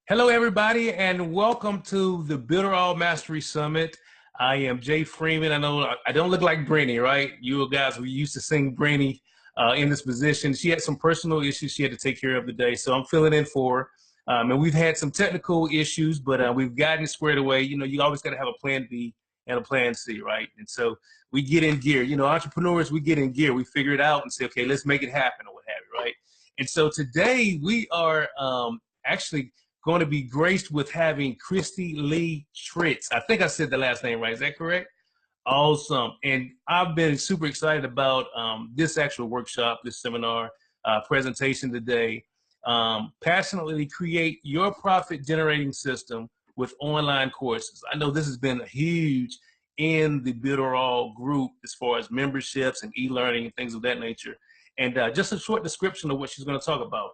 Hello, everybody, and welcome to the Builderall Mastery Summit. I am Jay Freeman. I know I don't look like Brainy, right? You guys, we used to sing Brainy in this position. She had some personal issues she had to take care of today, so I'm filling in for her. And we've had some technical issues, but we've gotten it squared away. You know, you always got to have a plan B and a plan C, right? And so we get in gear. You know, entrepreneurs, we get in gear. We figure it out and say, okay, let's make it happen or what have you, right? And so today we are actually going to be graced with having Kristy Lea Tritz. I think I said the last name right. Is that correct? Awesome. And I've been super excited about this actual workshop, this seminar presentation today. Passionately create your profit generating system with online courses. I know this has been huge in the Builderall group as far as memberships and e-learning and things of that nature. And just a short description of what she's going to talk about.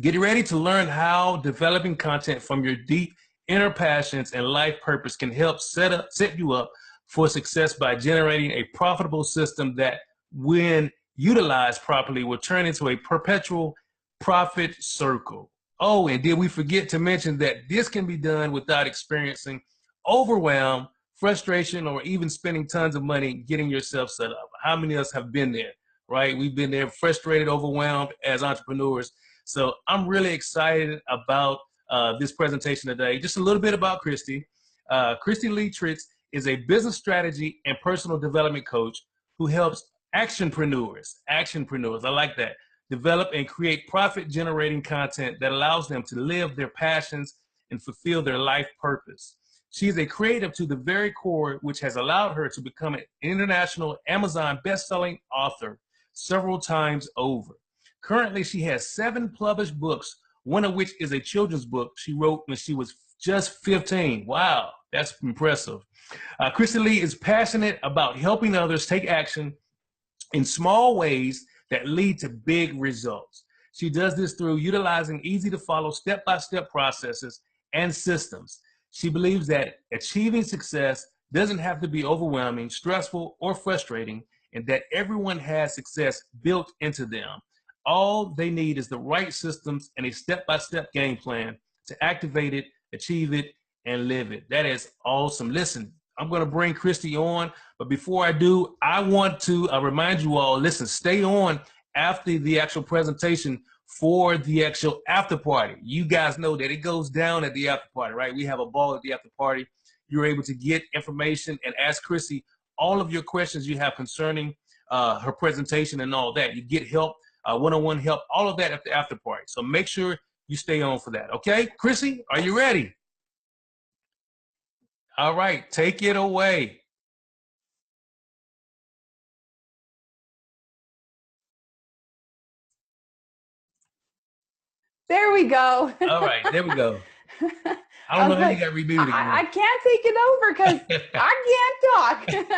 Get ready to learn how developing content from your deep inner passions and life purpose can help set you up for success by generating a profitable system that, when utilized properly, will turn into a perpetual profit circle. Oh, and did we forget to mention that this can be done without experiencing overwhelm, frustration, or even spending tons of money getting yourself set up? How many of us have been there, right? We've been there, frustrated, overwhelmed as entrepreneurs. So I'm really excited about this presentation today. Just a little bit about Kristy. Kristy Lea Tritz is a business strategy and personal development coach who helps actionpreneurs, I like that, develop and create profit-generating content that allows them to live their passions and fulfill their life purpose. She is a creative to the very core, which has allowed her to become an international Amazon best-selling author several times over. Currently, she has 7 published books, one of which is a children's book she wrote when she was just 15. Wow, that's impressive. Kristy Lea is passionate about helping others take action in small ways that lead to big results. She does this through utilizing easy-to-follow step-by-step processes and systems. She believes that achieving success doesn't have to be overwhelming, stressful, or frustrating, and that everyone has success built into them. All they need is the right systems and a step-by-step game plan to activate it, achieve it, and live it. That is awesome. Listen, I'm going to bring Kristy on, but before I do, I want to remind you all, listen, stay on after the actual presentation for the actual after party. You guys know that it goes down at the after party, right? We have a ball at the after party. You're able to get information and ask Kristy all of your questions you have concerning her presentation and all that. You get help. One-on-one help, all of that at the after party. So make sure you stay on for that. Okay, Kristy, are you ready? All right, take it away. There we go. All right, there we go. I don't know how you got rebooted. I can't take it over because I can't talk.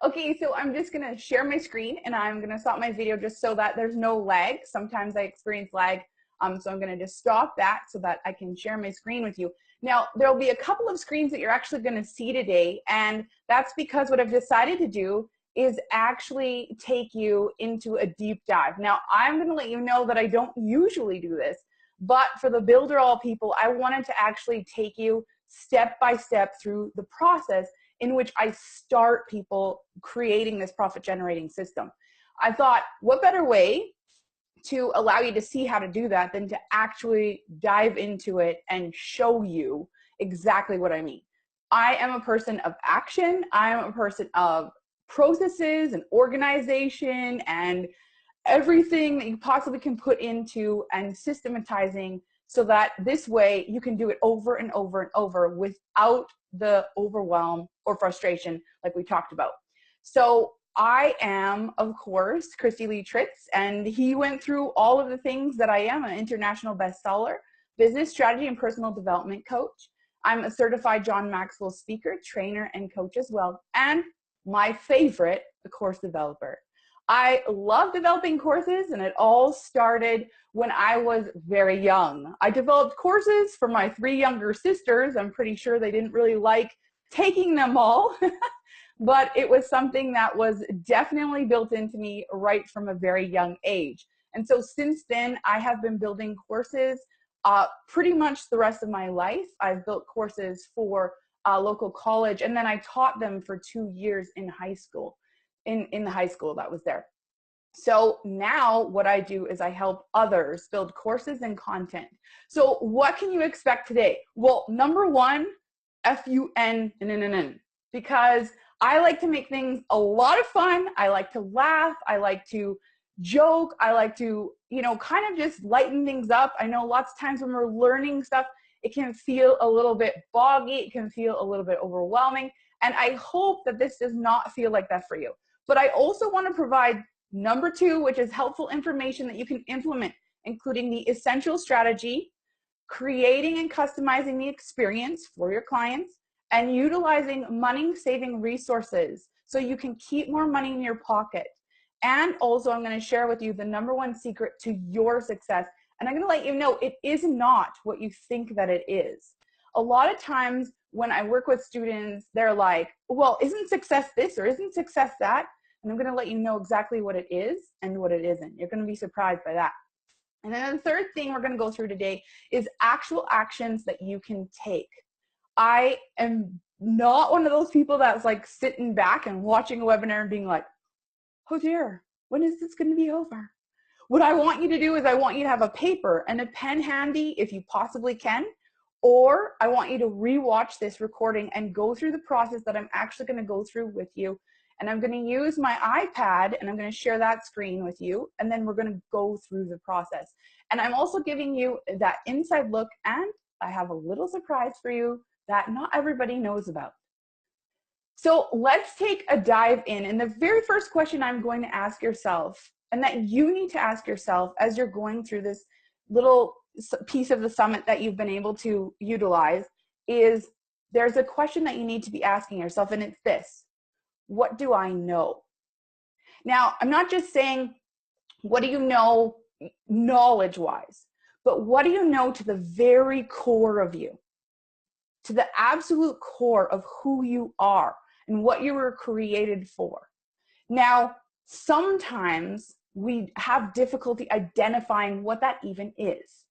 Okay, so I'm just going to share my screen and I'm going to stop my video just so that there's no lag. Sometimes I experience lag, so I'm going to just stop that so that I can share my screen with you. Now, there'll be a couple of screens that you're actually going to see today, and that's because what I've decided to do is actually take you into a deep dive. Now, I'm going to let you know that I don't usually do this, but for the Builderall people, I wanted to actually take you step by step through the process in which I start people creating this profit generating system. I thought, what better way to allow you to see how to do that than to actually dive into it and show you exactly what I mean. I am a person of action. I am a person of processes and organization and everything that you possibly can put into and systematizing, so that this way you can do it over and over and over without the overwhelm or frustration like we talked about. So I am, of course, Kristy Lea Tritz, and he went through all of the things that I am: an international bestseller, business strategy and personal development coach. I'm a certified John Maxwell speaker, trainer, and coach as well. And my favorite, a course developer. I love developing courses, and it all started when I was very young. I developed courses for my 3 younger sisters. I'm pretty sure they didn't really like taking them all, but it was something that was definitely built into me right from a very young age. And so since then, I have been building courses pretty much the rest of my life. I've built courses for a local college, and then I taught them for 2 years in high school, in the high school that was there. So now what I do is I help others build courses and content. So what can you expect today? Well, number one, FUN, because I like to make things a lot of fun. I like to laugh. I like to joke. I like to, kind of just lighten things up. I know lots of times when we're learning stuff, it can feel a little bit boggy. It can feel a little bit overwhelming. And I hope that this does not feel like that for you. But I also want to provide number two, which is helpful information that you can implement, including the essential strategy, creating and customizing the experience for your clients, and utilizing money-saving resources so you can keep more money in your pocket. And also, I'm going to share with you the number one secret to your success. And I'm going to let you know it is not what you think that it is. A lot of times when I work with students, they're like, well, isn't success this or isn't success that? And I'm going to let you know exactly what it is and what it isn't. You're going to be surprised by that. And then the third thing we're going to go through today is actual actions that you can take. I am not one of those people that's like sitting back and watching a webinar and being like, oh dear, when is this going to be over? What I want you to do is I want you to have a paper and a pen handy if you possibly can, or I want you to rewatch this recording and go through the process that I'm actually going to go through with you. And I'm going to use my iPad and I'm going to share that screen with you. And then we're going to go through the process. And I'm also giving you that inside look. And I have a little surprise for you that not everybody knows about. So let's take a dive in. And the very first question I'm going to ask yourself, and that you need to ask yourself as you're going through this little piece of the summit that you've been able to utilize, is there's a question that you need to be asking yourself. And it's this: what do I know? Now, I'm not just saying, what do you know knowledge-wise, but what do you know to the very core of you, to the absolute core of who you are and what you were created for? Now, sometimes we have difficulty identifying what that even is.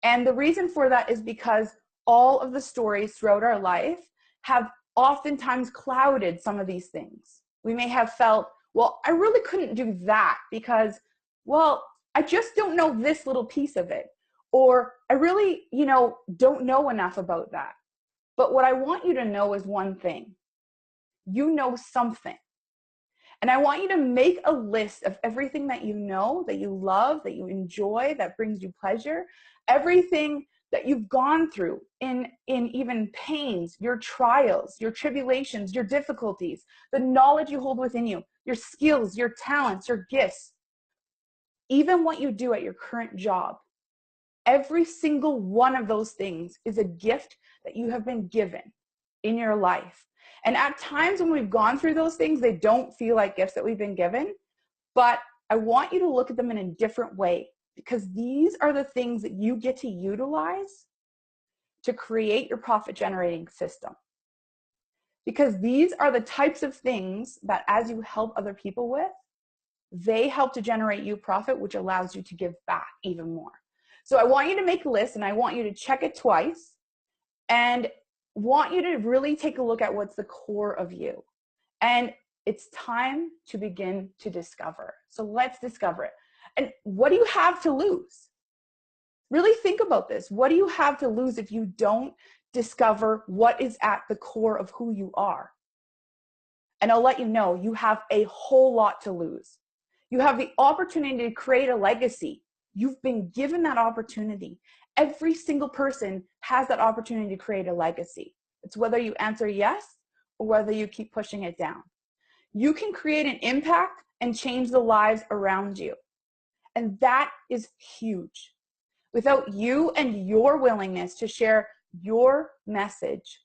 And the reason for that is because all of the stories throughout our life have oftentimes clouded some of these things. We may have felt, well, I really couldn't do that because, well, I just don't know this little piece of it. Or I really, don't know enough about that. But what I want you to know is one thing. You know something. And I want you to make a list of everything that you know, that you love, that you enjoy, that brings you pleasure, everything that you've gone through in even pains, your trials, your tribulations, your difficulties, the knowledge you hold within you, your skills, your talents, your gifts, even what you do at your current job. Every single one of those things is a gift that you have been given in your life. And at times when we've gone through those things, they don't feel like gifts that we've been given, but I want you to look at them in a different way, because these are the things that you get to utilize to create your profit generating system. Because these are the types of things that as you help other people with, they help to generate you profit, which allows you to give back even more. So I want you to make a list and I want you to check it twice and want you to really take a look at what's the core of you. And it's time to begin to discover. So let's discover it. And what do you have to lose? Really think about this. What do you have to lose if you don't discover what is at the core of who you are? And I'll let you know, you have a whole lot to lose. You have the opportunity to create a legacy. You've been given that opportunity. Every single person has that opportunity to create a legacy. It's whether you answer yes or whether you keep pushing it down. You can create an impact and change the lives around you. And that is huge. Without you and your willingness to share your message,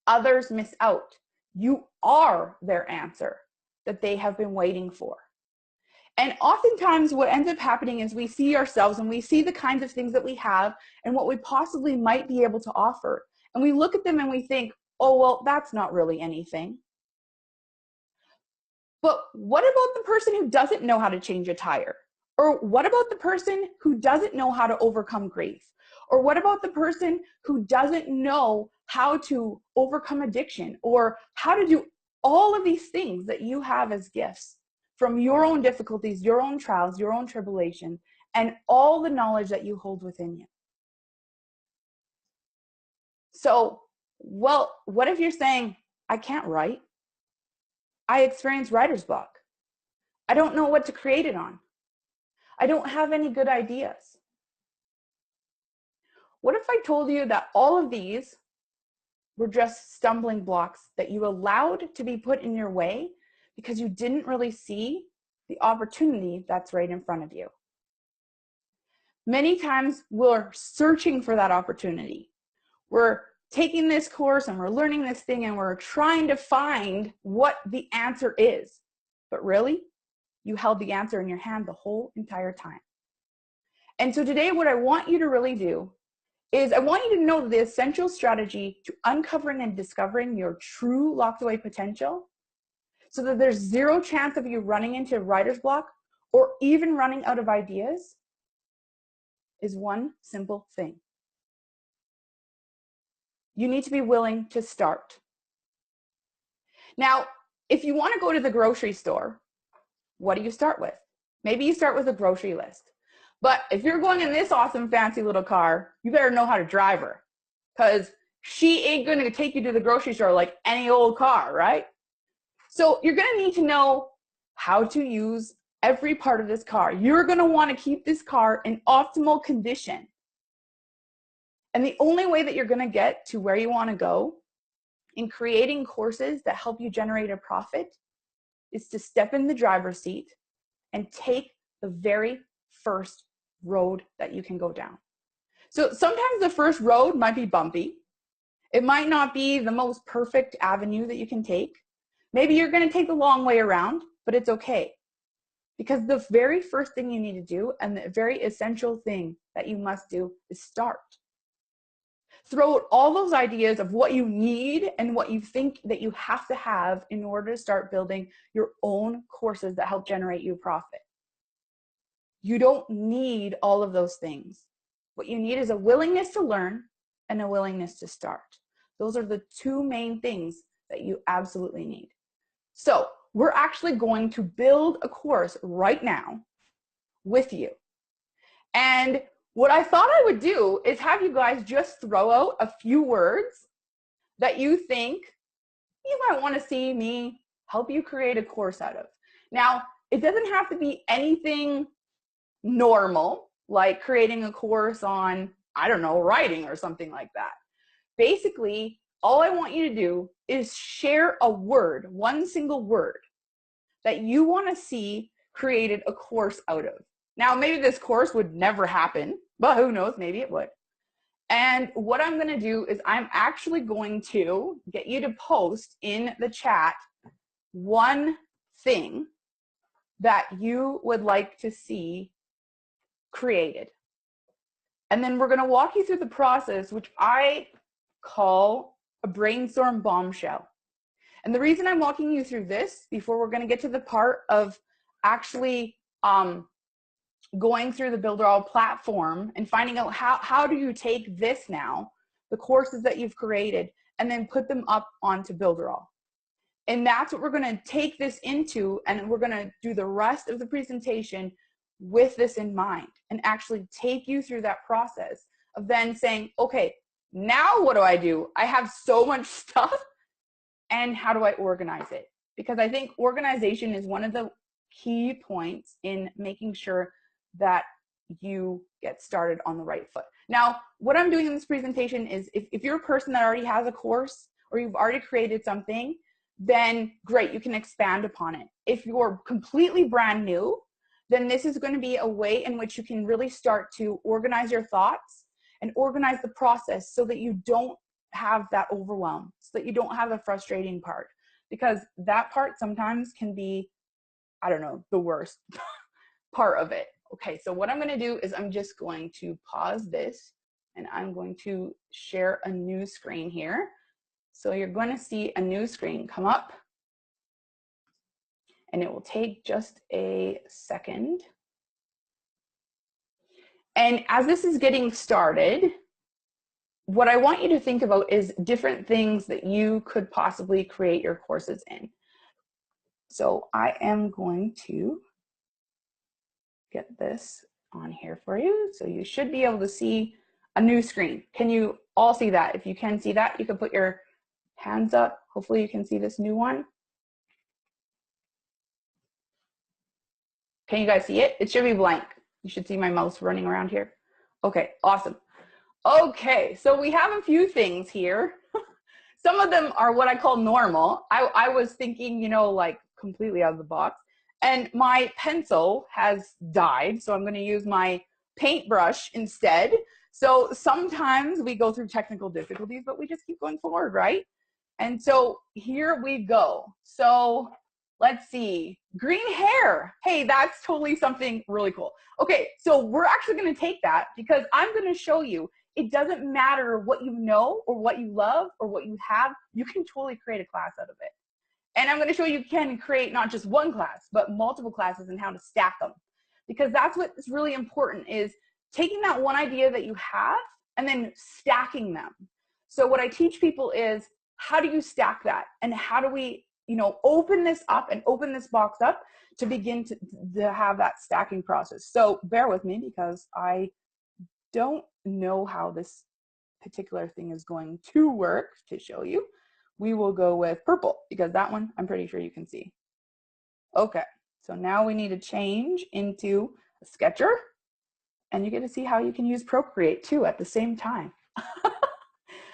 others miss out. You are their answer that they have been waiting for. And oftentimes what ends up happening is we see ourselves and we see the kinds of things that we have and what we possibly might be able to offer. And we look at them and we think, oh, well, that's not really anything. But what about the person who doesn't know how to change a tire? Or what about the person who doesn't know how to overcome grief? Or what about the person who doesn't know how to overcome addiction or how to do all of these things that you have as gifts from your own difficulties, your own trials, your own tribulation, and all the knowledge that you hold within you? So, well, what if you're saying, I can't write? I experience writer's block. I don't know what to create it on. I don't have any good ideas. What if I told you that all of these were just stumbling blocks that you allowed to be put in your way because you didn't really see the opportunity that's right in front of you? Many times we're searching for that opportunity. We're taking this course and we're learning this thing and we're trying to find what the answer is. But really, you held the answer in your hand the whole entire time. And so today, what I want you to really do is I want you to know the essential strategy to uncovering and discovering your true locked away potential so that there's zero chance of you running into writer's block or even running out of ideas is one simple thing. You need to be willing to start. Now, if you want to go to the grocery store, what do you start with? Maybe you start with a grocery list. But if you're going in this awesome fancy little car, you better know how to drive her, because she ain't going to take you to the grocery store like any old car, right? So you're going to need to know how to use every part of this car. You're going to want to keep this car in optimal condition. And the only way that you're going to get to where you want to go in creating courses that help you generate a profit is to step in the driver's seat and take the very first road that you can go down. So sometimes the first road might be bumpy. It might not be the most perfect avenue that you can take. Maybe you're going to take the long way around, but it's okay. Because the very first thing you need to do and the very essential thing that you must do is start. Throw out all those ideas of what you need and what you think that you have to have in order to start building your own courses that help generate you profit. You don't need all of those things. What you need is a willingness to learn and a willingness to start. Those are the two main things that you absolutely need. So we're actually going to build a course right now with you. And what I thought I would do is have you guys just throw out a few words that you think you might want to see me help you create a course out of. Now, it doesn't have to be anything normal, like creating a course on, I don't know, writing or something like that. Basically, all I want you to do is share a word, one single word that you want to see created a course out of. Now, maybe this course would never happen, but who knows, maybe it would. And what I'm going to do is I'm actually going to get you to post in the chat one thing that you would like to see created. And then we're going to walk you through the process, which I call a brainstorm bombshell. And the reason I'm walking you through this before we're going to get to the part of actually going through the Builderall platform and finding out how do you take this now, the courses that you've created, and then put them up onto Builderall. And that's what we're going to take this into, and we're going to do the rest of the presentation with this in mind and actually take you through that process of then saying, okay, now what do? I have so much stuff, and how do I organize it? Because I think organization is one of the key points in making sure that you get started on the right foot. Now, what I'm doing in this presentation is if you're a person that already has a course or you've already created something, then great, you can expand upon it. If you're completely brand new, then this is going to be a way in which you can really start to organize your thoughts and organize the process so that you don't have that overwhelm, so that you don't have the frustrating part, because that part sometimes can be, I don't know, the worst part of it. Okay, so what I'm going to do is I'm just going to pause this and I'm going to share a new screen here. So you're going to see a new screen come up, and it will take just a second. And as this is getting started, what I want you to think about is different things that you could possibly create your courses in. So I am going to get this on here for you. So you should be able to see a new screen. Can you all see that? If you can see that, you can put your hands up. Hopefully you can see this new one. Can you guys see it? It should be blank. You should see my mouse running around here. Okay, awesome. Okay, so we have a few things here. Some of them are what I call normal. I was thinking, you know, like completely out of the box. And my pencil has died, so I'm going to use my paintbrush instead. So sometimes we go through technical difficulties, but we just keep going forward, right? And so here we go. So let's see, green hair. Hey, that's totally something really cool. Okay, so we're actually going to take that because I'm going to show you it doesn't matter what you know or what you love or what you have, you can totally create a class out of it. And I'm going to show you can create not just one class, but multiple classes and how to stack them. Because that's what's really important is taking that one idea that you have and then stacking them. So what I teach people is how do you stack that? And how do we, you know, open this up and open this box up to begin to have that stacking process. So bear with me because I don't know how this particular thing is going to work to show you. We will go with purple because that one I'm pretty sure you can see. Okay, so now we need to change into a sketcher and you get to see how you can use Procreate too at the same time.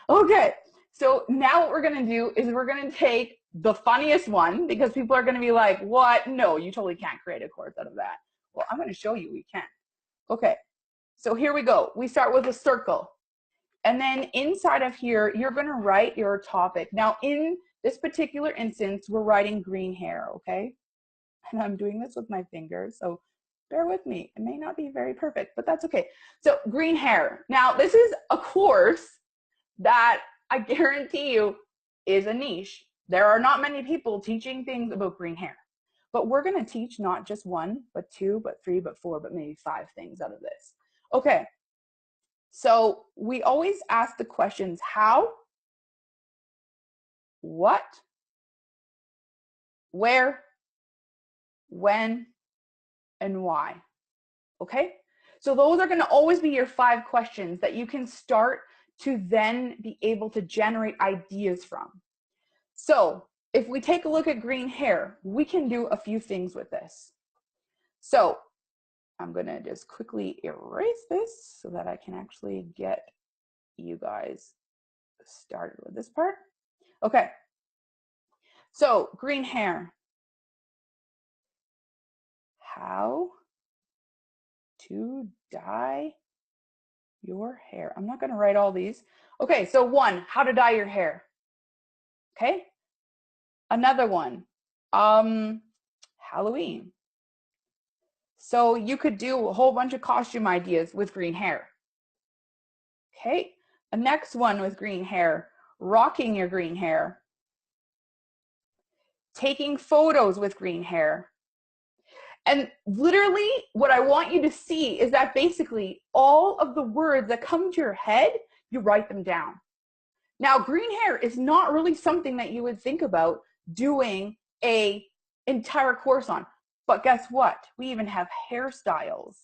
Okay, so now what we're gonna do is we're gonna take the funniest one because people are gonna be like, what? No, you totally can't create a course out of that. Well, I'm gonna show you we can. Okay, so here we go. We start with a circle. And then inside of here, you're going to write your topic. Now, in this particular instance, we're writing green hair, okay? And I'm doing this with my fingers, so bear with me. It may not be very perfect, but that's okay. So green hair. Now, this is a course that I guarantee you is a niche. There are not many people teaching things about green hair. But we're going to teach not just one, but two, but three, but four, but maybe 5 things out of this. Okay. So we always ask the questions how, what, where, when, and why. Okay? So those are going to always be your 5 questions that you can start to then be able to generate ideas from. So if we take a look at green hair, we can do a few things with this. So I'm going to just quickly erase this so that I can actually get you guys started with this part. Okay, so green hair. How to dye your hair. I'm not going to write all these. Okay, so 1, how to dye your hair. Okay, another one, Halloween. So you could do a whole bunch of costume ideas with green hair. Okay, the next one with green hair, rocking your green hair, taking photos with green hair. And literally what I want you to see is that basically all of the words that come to your head, you write them down. Now, green hair is not really something that you would think about doing an entire course on. But guess what? We even have hairstyles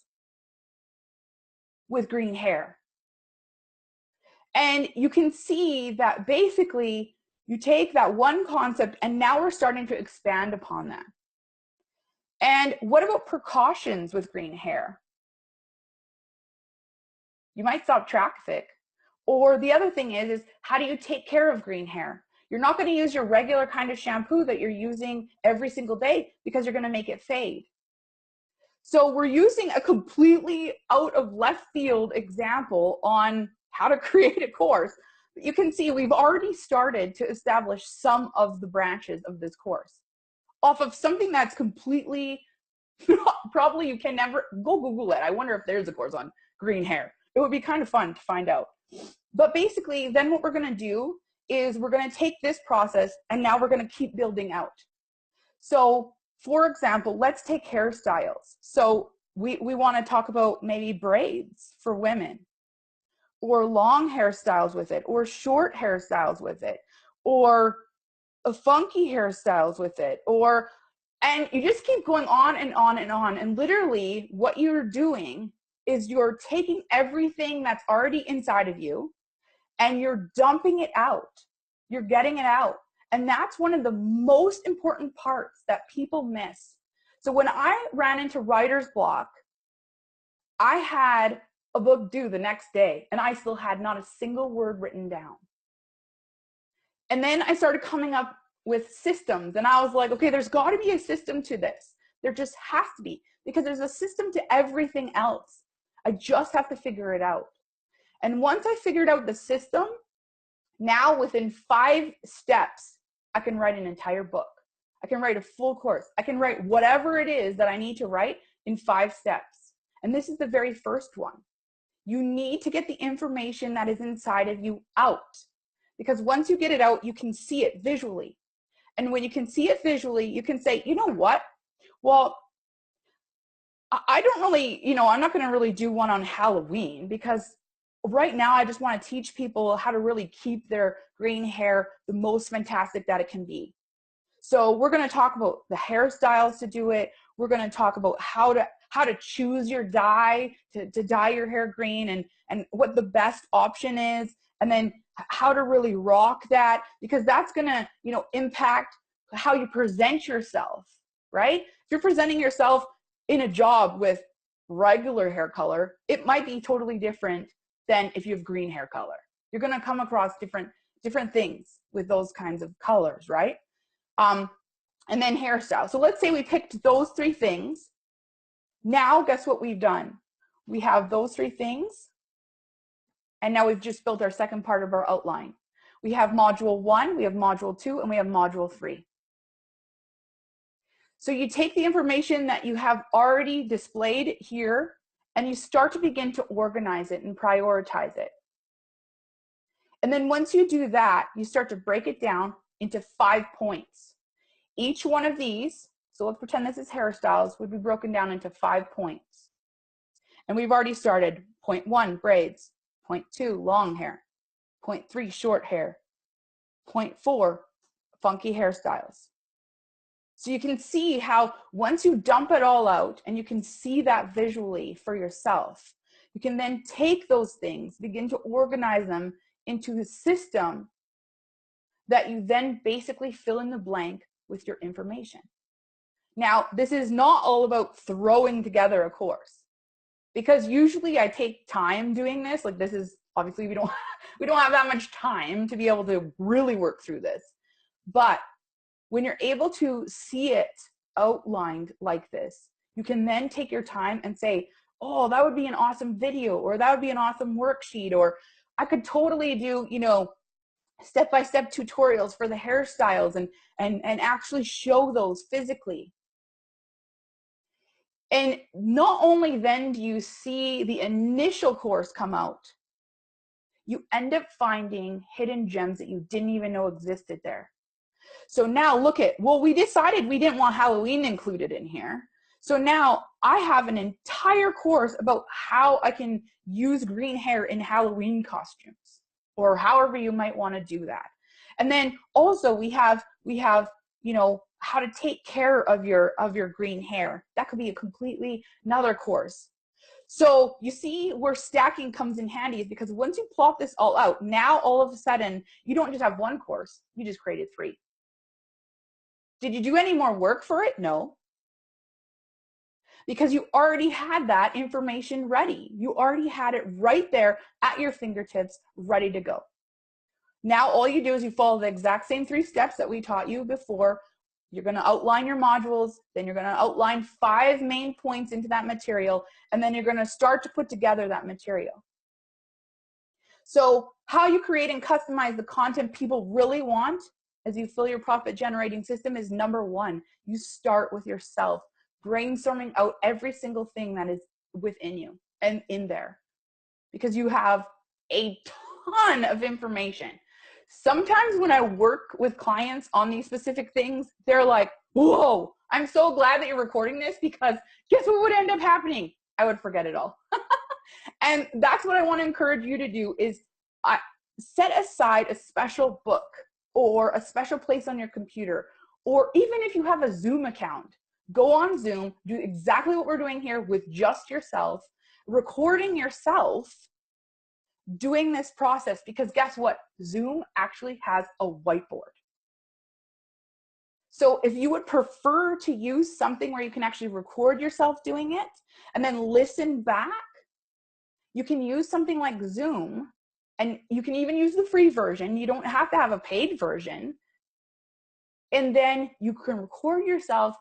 with green hair. And you can see that basically you take that one concept and now we're starting to expand upon that. And what about precautions with green hair? You might stop traffic. Or the other thing is how do you take care of green hair? You're not going to use your regular kind of shampoo that you're using every single day because you're going to make it fade. So we're using a completely out of left field example on how to create a course. But you can see we've already started to establish some of the branches of this course off of something that's completely, probably you can never, go Google it. I wonder if there's a course on green hair. It would be kind of fun to find out. But basically, then what we're going to do is we're going to take this process and now we're going to keep building out. So for example, let's take hairstyles. So we want to talk about maybe braids for women, or long hairstyles with it, or short hairstyles with it, or a funky hairstyles with it, and you just keep going on and on and on. And literally what you're doing is you're taking everything that's already inside of you and you're dumping it out. You're getting it out. And that's one of the most important parts that people miss. So when I ran into writer's block, I had a book due the next day and I still had not a single word written down. And then I started coming up with systems, and I was like, okay, there's got to be a system to this. There just has to be, because there's a system to everything else. I just have to figure it out. And once I figured out the system, now within 5 steps, I can write an entire book. I can write a full course. I can write whatever it is that I need to write in 5 steps. And this is the very first one. You need to get the information that is inside of you out. Because once you get it out, you can see it visually. And when you can see it visually, you can say, you know what? Well, I don't really, I'm not going to really do one on Halloween, because right now I just want to teach people how to really keep their green hair the most fantastic that it can be. So we're going to talk about the hairstyles to do it. We're going to talk about how to choose your dye to dye your hair green, and what the best option is, and then how to really rock that, because that's going to, impact how you present yourself, right? If you're presenting yourself in a job with regular hair color, it might be totally different than if you have green hair color. You're going to come across different things with those kinds of colors, right? And then hairstyle. So let's say we picked those 3 things. Now, guess what we've done? We have those 3 things. And now we've just built our second part of our outline. We have module 1, we have module 2, and we have module 3. So you take the information that you have already displayed here, and you start to begin to organize it and prioritize it. And then once you do that, you start to break it down into 5 points. Each one of these, so let's pretend this is hairstyles, would be broken down into 5 points. And we've already started. Point 1, braids. Point 2, long hair. Point 3, short hair. Point 4, funky hairstyles. So you can see how once you dump it all out and you can see that visually for yourself, you can then take those things, begin to organize them into a system that you then basically fill in the blank with your information. Now, this is not all about throwing together a course, because usually I take time doing this. Like, this is obviously we don't have that much time to be able to really work through this. But when you're able to see it outlined like this, you can then take your time and say, oh, that would be an awesome video, or that would be an awesome worksheet, or I could totally do, step-by-step tutorials for the hairstyles and actually show those physically. And not only then do you see the initial course come out, you end up finding hidden gems that you didn't even know existed there. So now look at, well, we decided we didn't want Halloween included in here. So now I have an entire course about how I can use green hair in Halloween costumes, or however you might want to do that. And then also we have, how to take care of your green hair. That could be a completely another course. So you see where stacking comes in handy, is because once you plot this all out, now all of a sudden you don't just have 1 course, you just created 3. Did you do any more work for it? No. Because you already had that information ready. You already had it right there at your fingertips, ready to go. Now all you do is you follow the exact same 3 steps that we taught you before. You're going to outline your modules, then you're going to outline 5 main points into that material, and then you're going to start to put together that material. So how you create and customize the content people really want as you fill your profit generating system is number 1. You start with yourself, brainstorming out every single thing that is within you and in there, because you have a ton of information. Sometimes when I work with clients on these specific things, they're like, whoa, I'm so glad that you're recording this, because guess what would end up happening? I would forget it all. And that's what I want to encourage you to do, is set aside a special book or a special place on your computer, or even if you have a Zoom account, go on Zoom, do exactly what we're doing here with just yourself, recording yourself doing this process, because guess what? Zoom actually has a whiteboard. So if you would prefer to use something where you can actually record yourself doing it and then listen back, you can use something like Zoom, and you can even use the free version. You don't have to have a paid version. And then you can record yourself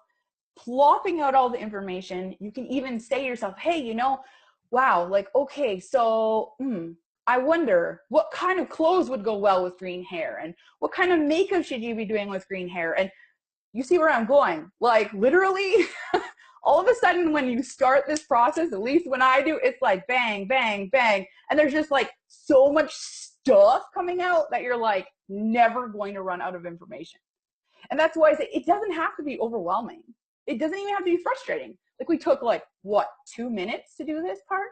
plopping out all the information. You can even say to yourself, hey, you know, wow, like, okay, so I wonder what kind of clothes would go well with green hair, and what kind of makeup should you be doing with green hair? And you see where I'm going? Like, literally, all of a sudden when you start this process, at least when I do, it's like bang, bang, bang. And there's just like so much stuff coming out that you're like never going to run out of information. And that's why I say it doesn't have to be overwhelming. It doesn't even have to be frustrating. Like, we took like, what, 2 minutes to do this part?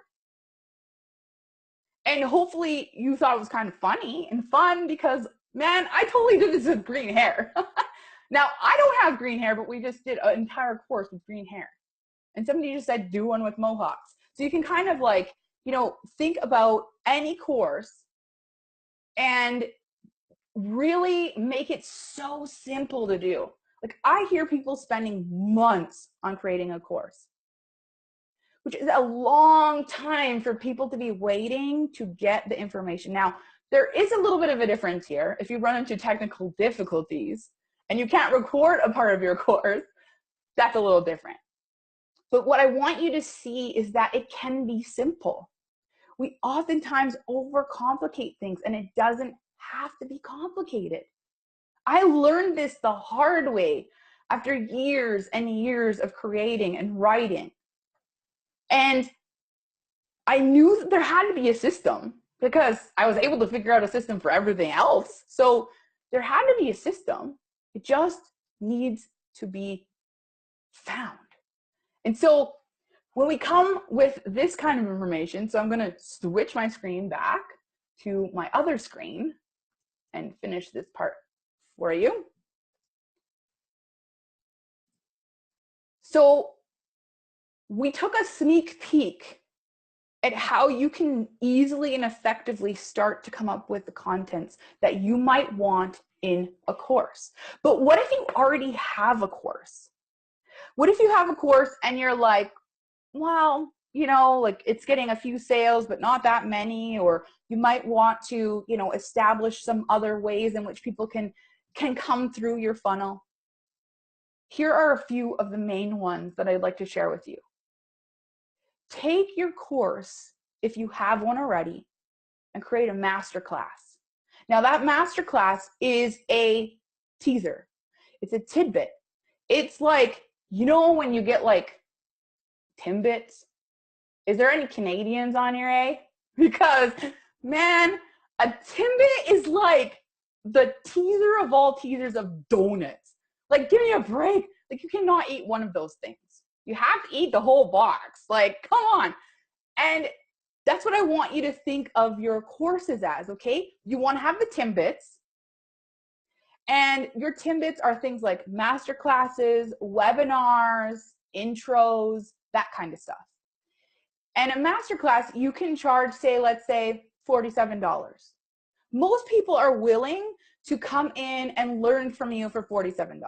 And hopefully you thought it was kind of funny and fun, because man, I totally did this with green hair. Now, I don't have green hair, but we just did an entire course with green hair. And somebody just said, do one with mohawks. So you can kind of like, you know, think about any course and really make it so simple to do. Like, I hear people spending months on creating a course, which is a long time for people to be waiting to get the information. Now, there is a little bit of a difference here. If you run into technical difficulties and you can't record a part of your course, that's a little different. But what I want you to see is that it can be simple. We oftentimes overcomplicate things, and it doesn't have to be complicated. I learned this the hard way after years and years of creating and writing. And I knew that there had to be a system, because I was able to figure out a system for everything else. So there had to be a system. It just needs to be found. And so when we come with this kind of information, so I'm going to switch my screen back to my other screen and finish this part for you. So we took a sneak peek at how you can easily and effectively start to come up with the contents that you might want in a course. But what if you already have a course? What if you have a course and you're like, well, you know, like, it's getting a few sales, but not that many, or you might want to, you know, establish some other ways in which people can come through your funnel. Here are a few of the main ones that I'd like to share with you. Take your course, if you have one already, and create a masterclass. Now, that masterclass is a teaser. It's a tidbit. It's like, you know, when you get like Timbits. Is there any Canadians on here, eh? Because, man, a Timbit is like the teaser of all teasers of donuts. Like, give me a break. Like, you cannot eat one of those things. You have to eat the whole box. Like, come on. And that's what I want you to think of your courses as, okay? You want to have the Timbits. And your Timbits are things like masterclasses, webinars, intros, that kind of stuff. And a masterclass, you can charge, say, let's say $47. Most people are willing to come in and learn from you for $47.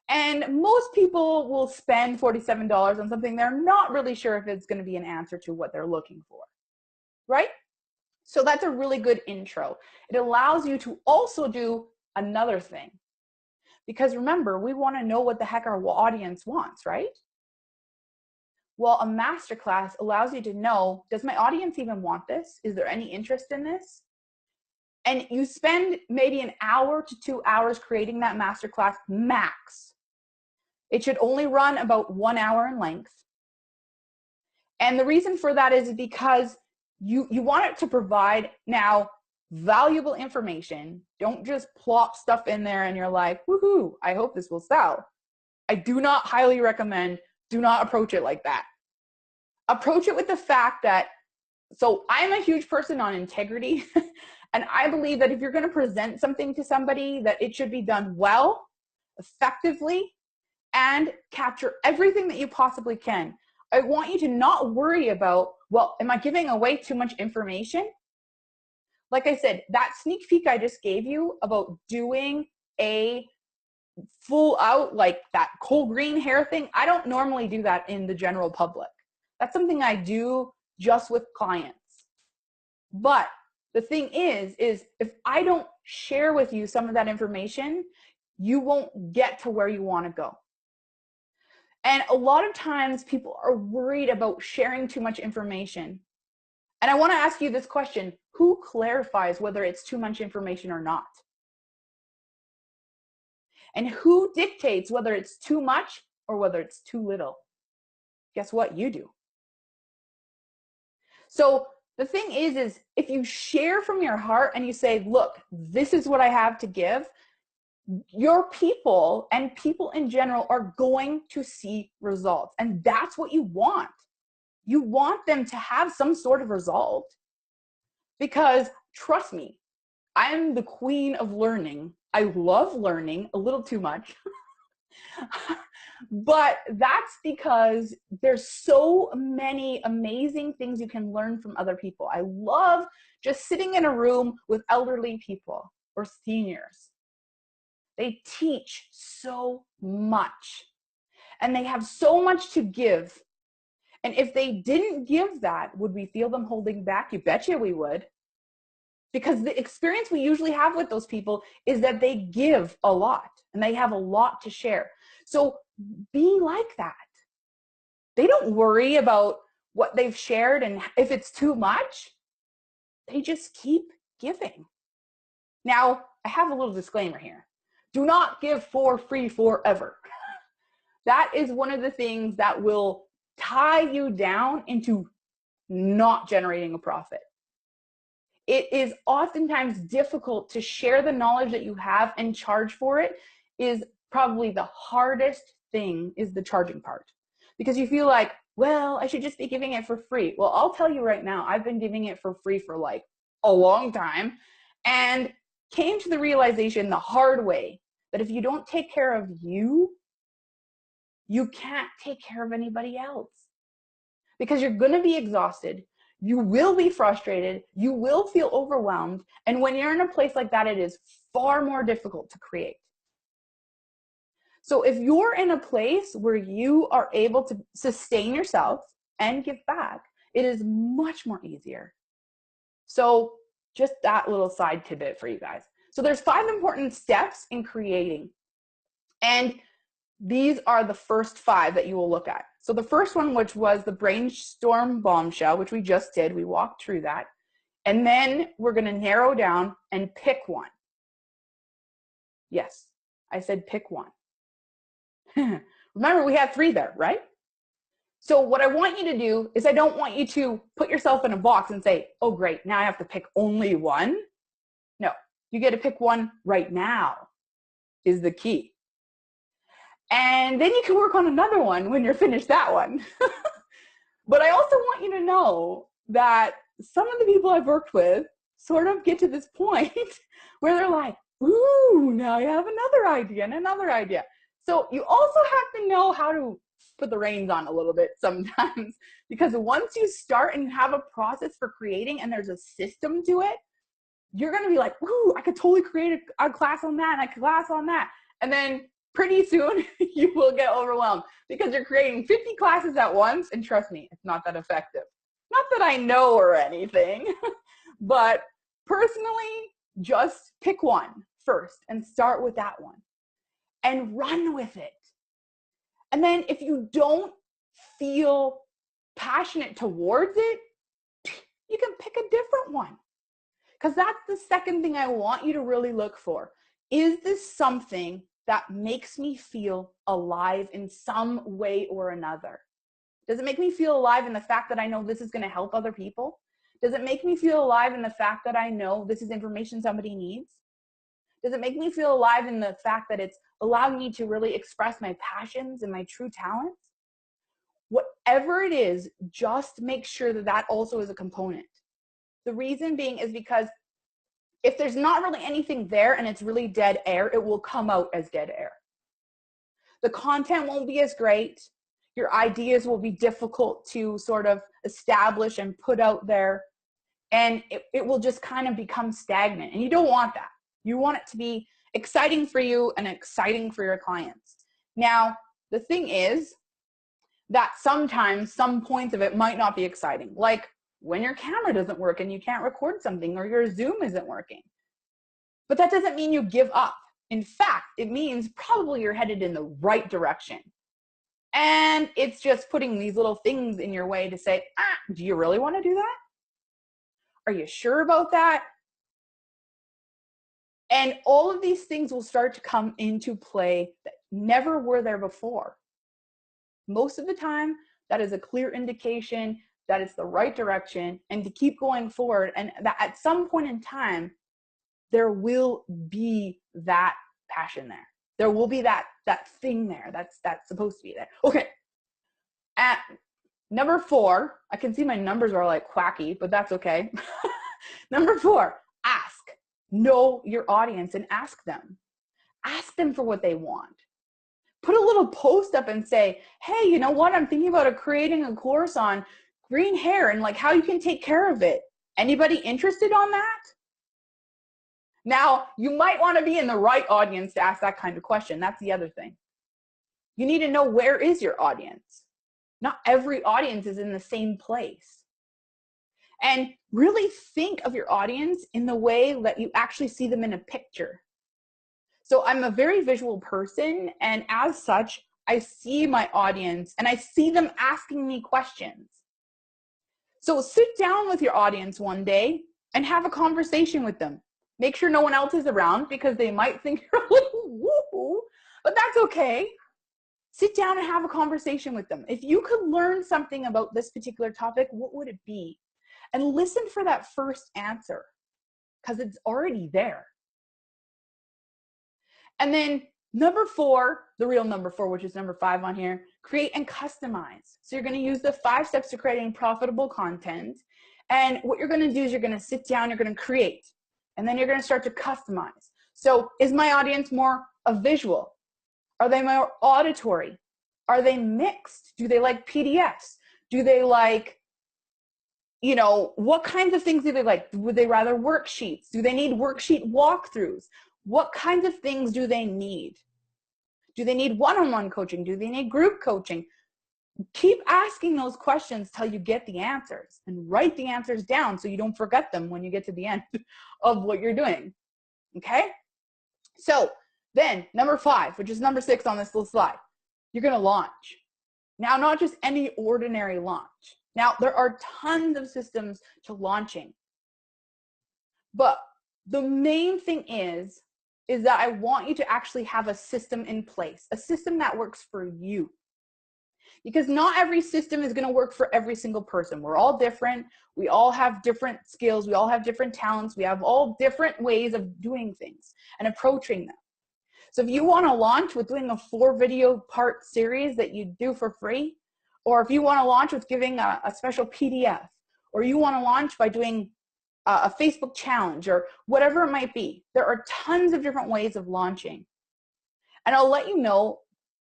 And most people will spend $47 on something they're not really sure if it's going to be an answer to what they're looking for, right? So that's a really good intro. It allows you to also do another thing. Because remember, we want to know what the heck our audience wants, right? Well, a masterclass allows you to know, does my audience even want this? Is there any interest in this? And you spend maybe an hour to 2 hours creating that masterclass max. It should only run about 1 hour in length. And the reason for that is because you want it to provide now valuable information. Don't just plop stuff in there and you're like, woohoo, I hope this will sell. I do not highly recommend, do not approach it like that. Approach it with the fact that, so I'm a huge person on integrity. And I believe that if you're going to present something to somebody, that it should be done well, effectively, and capture everything that you possibly can. I want you to not worry about, well, am I giving away too much information? Like I said, that sneak peek I just gave you about doing a full out, like that coal green hair thing, I don't normally do that in the general public. That's something I do just with clients. But the thing is if I don't share with you some of that information, you won't get to where you want to go. And a lot of times people are worried about sharing too much information. And I want to ask you this question: who clarifies whether it's too much information or not? And who dictates whether it's too much or whether it's too little? Guess what? You do. So the thing is if you share from your heart and you say, look, this is what I have to give, your people and people in general are going to see results. And that's what you want. You want them to have some sort of result. Because trust me, I am the queen of learning. I love learning a little too much. But that's because there's so many amazing things you can learn from other people. I love just sitting in a room with elderly people or seniors. They teach so much and they have so much to give. And if they didn't give that, would we feel them holding back? You betcha we would. Because the experience we usually have with those people is that they give a lot and they have a lot to share. So be like that. They don't worry about what they've shared and if it's too much, they just keep giving. Now, I have a little disclaimer here. Do not give for free forever. That is one of the things that will tie you down into not generating a profit. It is oftentimes difficult to share the knowledge that you have and charge for it. Is probably the hardest thing, is the charging part. Because you feel like, well, I should just be giving it for free. Well, I'll tell you right now, I've been giving it for free for like a long time and came to the realization the hard way that if you don't take care of you, you can't take care of anybody else. Because you're going to be exhausted. You will be frustrated. You will feel overwhelmed. And when you're in a place like that, it is far more difficult to create. So if you're in a place where you are able to sustain yourself and give back, it is much more easier. So just that little side tidbit for you guys. So there's 5 important steps in creating. And these are the first 5 that you will look at. So the first one, which was the brainstorm bombshell, which we just did, we walked through that. And then we're going to narrow down and pick one. Yes, I said pick one. Remember, we had 3 there, right? So what I want you to do is I don't want you to put yourself in a box and say, oh, great, now I have to pick only one. No, you get to pick one right now is the key. And then you can work on another one when you're finished that one. But I also want you to know that some of the people I've worked with sort of get to this point where they're like, ooh, now I have another idea and another idea. So you also have to know how to put the reins on a little bit sometimes, because once you start and you have a process for creating and there's a system to it, you're going to be like, ooh, I could totally create a class on that and I could class on that. And then pretty soon you will get overwhelmed because you're creating 50 classes at once. And trust me, it's not that effective. Not that I know or anything, but personally, just pick one first and start with that one and run with it. And then if you don't feel passionate towards it, you can pick a different one. Because that's the second thing I want you to really look for. Is this something that makes me feel alive in some way or another? Does it make me feel alive in the fact that I know this is going to help other people? Does it make me feel alive in the fact that I know this is information somebody needs? Does it make me feel alive in the fact that it's allowing me to really express my passions and my true talents? Whatever it is, just make sure that that also is a component. The reason being is because if there's not really anything there and it's really dead air, it will come out as dead air. The content won't be as great. Your ideas will be difficult to sort of establish and put out there. And it will just kind of become stagnant. And you don't want that. You want it to be exciting for you and exciting for your clients. Now, the thing is that sometimes some points of it might not be exciting. Like when your camera doesn't work and you can't record something, or your Zoom isn't working. But that doesn't mean you give up. In fact, it means probably you're headed in the right direction. And it's just putting these little things in your way to say, do you really want to do that? Are you sure about that? And all of these things will start to come into play that never were there before. Most of the time, that is a clear indication that it's the right direction and to keep going forward. And that at some point in time, there will be that passion there. There will be that thing there that's supposed to be there. Okay. At number 4, I can see my numbers are like quacky, but that's okay. Number 4, ask. Know your audience and ask them. Ask them for what they want. Put a little post up and say, hey, you know what? I'm thinking about creating a course on green hair and like how you can take care of it. Anybody interested on that? Now, you might want to be in the right audience to ask that kind of question. That's the other thing. You need to know, where is your audience? Not every audience is in the same place. And really think of your audience in the way that you actually see them in a picture. So I'm a very visual person, and as such, I see my audience and I see them asking me questions. So sit down with your audience one day and have a conversation with them. Make sure no one else is around because they might think you're a little woo-hoo, but that's okay. Sit down and have a conversation with them. If you could learn something about this particular topic, what would it be? And listen for that first answer because it's already there. And then number 4, the real number 4, which is number 5 on here, create and customize. So you're going to use the 5 steps to creating profitable content. And what you're going to do is you're going to sit down, you're going to create, and then you're going to start to customize. So is my audience more a visual? Are they more auditory? Are they mixed? Do they like PDFs? Do they like, what kinds of things do they like? Would they rather worksheets? Do they need worksheet walkthroughs? What kinds of things do they need? Do they need one-on-one coaching? Do they need group coaching? Keep asking those questions till you get the answers, and write the answers down so you don't forget them when you get to the end of what you're doing. Okay? So then number 5, which is number 6 on this little slide, you're going to launch. Now, not just any ordinary launch. Now, there are tons of systems to launching. But the main thing is that I want you to actually have a system in place, a system that works for you. Because not every system is going to work for every single person. We're all different. We all have different skills. We all have different talents. We have all different ways of doing things and approaching them. So if you want to launch with doing a 4 video part series that you do for free, or if you want to launch with giving a special PDF, or you want to launch by doing a Facebook challenge, or whatever it might be, there are tons of different ways of launching. And I'll let you know,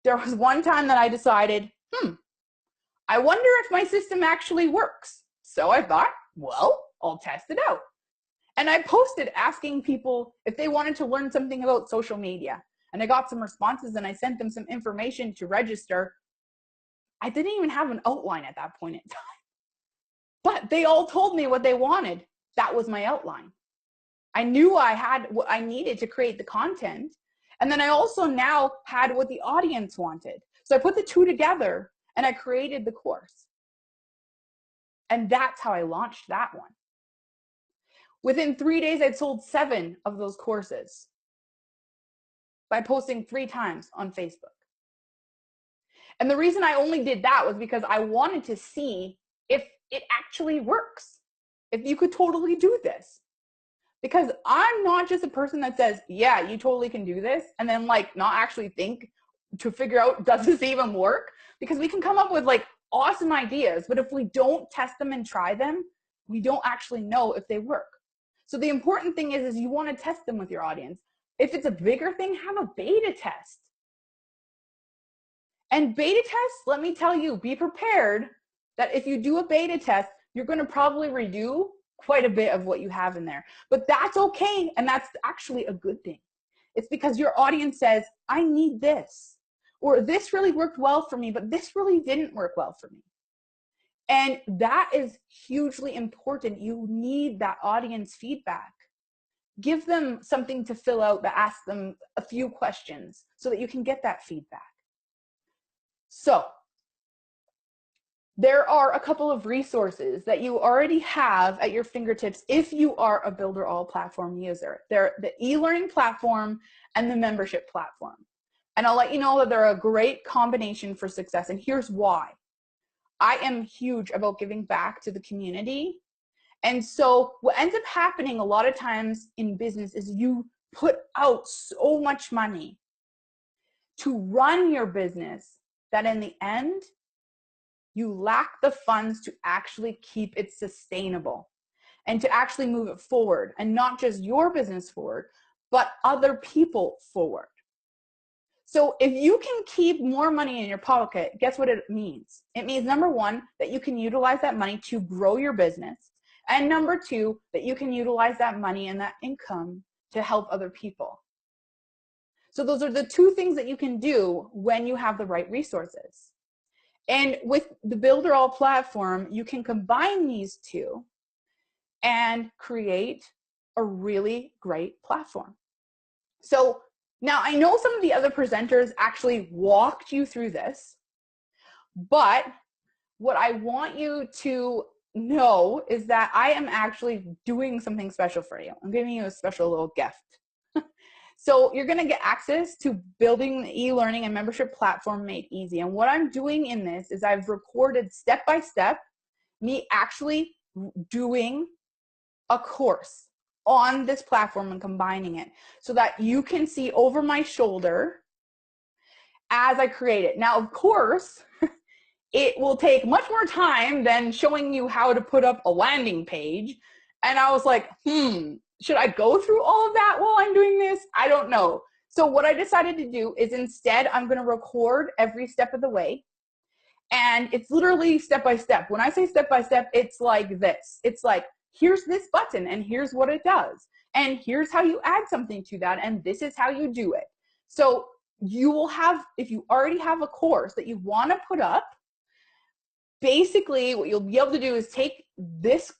there was one time that I decided, I wonder if my system actually works. So I thought, well, I'll test it out. And I posted asking people if they wanted to learn something about social media. And I got some responses, and I sent them some information to register. I didn't even have an outline at that point in time. But they all told me what they wanted. That was my outline. I knew I had what I needed to create the content. And then I also now had what the audience wanted. So I put the 2 together and I created the course. And that's how I launched that one. Within 3 days, I'd sold 7 of those courses by posting 3 times on Facebook. And the reason I only did that was because I wanted to see if it actually works, if you could totally do this. Because I'm not just a person that says, yeah, you totally can do this, and then like not actually think to figure out, does this even work? Because we can come up with like awesome ideas, but if we don't test them and try them, we don't actually know if they work. So the important thing is you want to test them with your audience. If it's a bigger thing, have a beta test. And beta tests, let me tell you, be prepared that if you do a beta test, you're going to probably redo quite a bit of what you have in there. But that's okay, and that's actually a good thing. It's because your audience says, I need this, or this really worked well for me, but this really didn't work well for me. And that is hugely important. You need that audience feedback. Give them something to fill out that asks them a few questions so that you can get that feedback. So there are a couple of resources that you already have at your fingertips if you are a Builderall platform user. They're the e-learning platform and the membership platform. And I'll let you know that they're a great combination for success. And here's why. I am huge about giving back to the community. And so what ends up happening a lot of times in business is you put out so much money to run your business that in the end, you lack the funds to actually keep it sustainable and to actually move it forward, and not just your business forward, but other people forward. So if you can keep more money in your pocket, guess what it means? It means, number one, that you can utilize that money to grow your business. And number two, that you can utilize that money and that income to help other people. So those are the two things that you can do when you have the right resources. And with the Builderall platform, you can combine these two and create a really great platform. So now I know some of the other presenters actually walked you through this, but what I want you to know is that I am actually doing something special for you. I'm giving you a special little gift. So you're going to get access to building the e-learning and membership platform made easy. And what I'm doing in this is I've recorded step by step me actually doing a course on this platform and combining it so that you can see over my shoulder as I create it. Now, of course, it will take much more time than showing you how to put up a landing page. And I was like, should I go through all of that while I'm doing this? I don't know. So what I decided to do is instead, I'm going to record every step of the way. And it's literally step by step. When I say step by step, it's like this. It's like, here's this button and here's what it does. And here's how you add something to that. And this is how you do it. So you will have, if you already have a course that you want to put up, basically what you'll be able to do is take this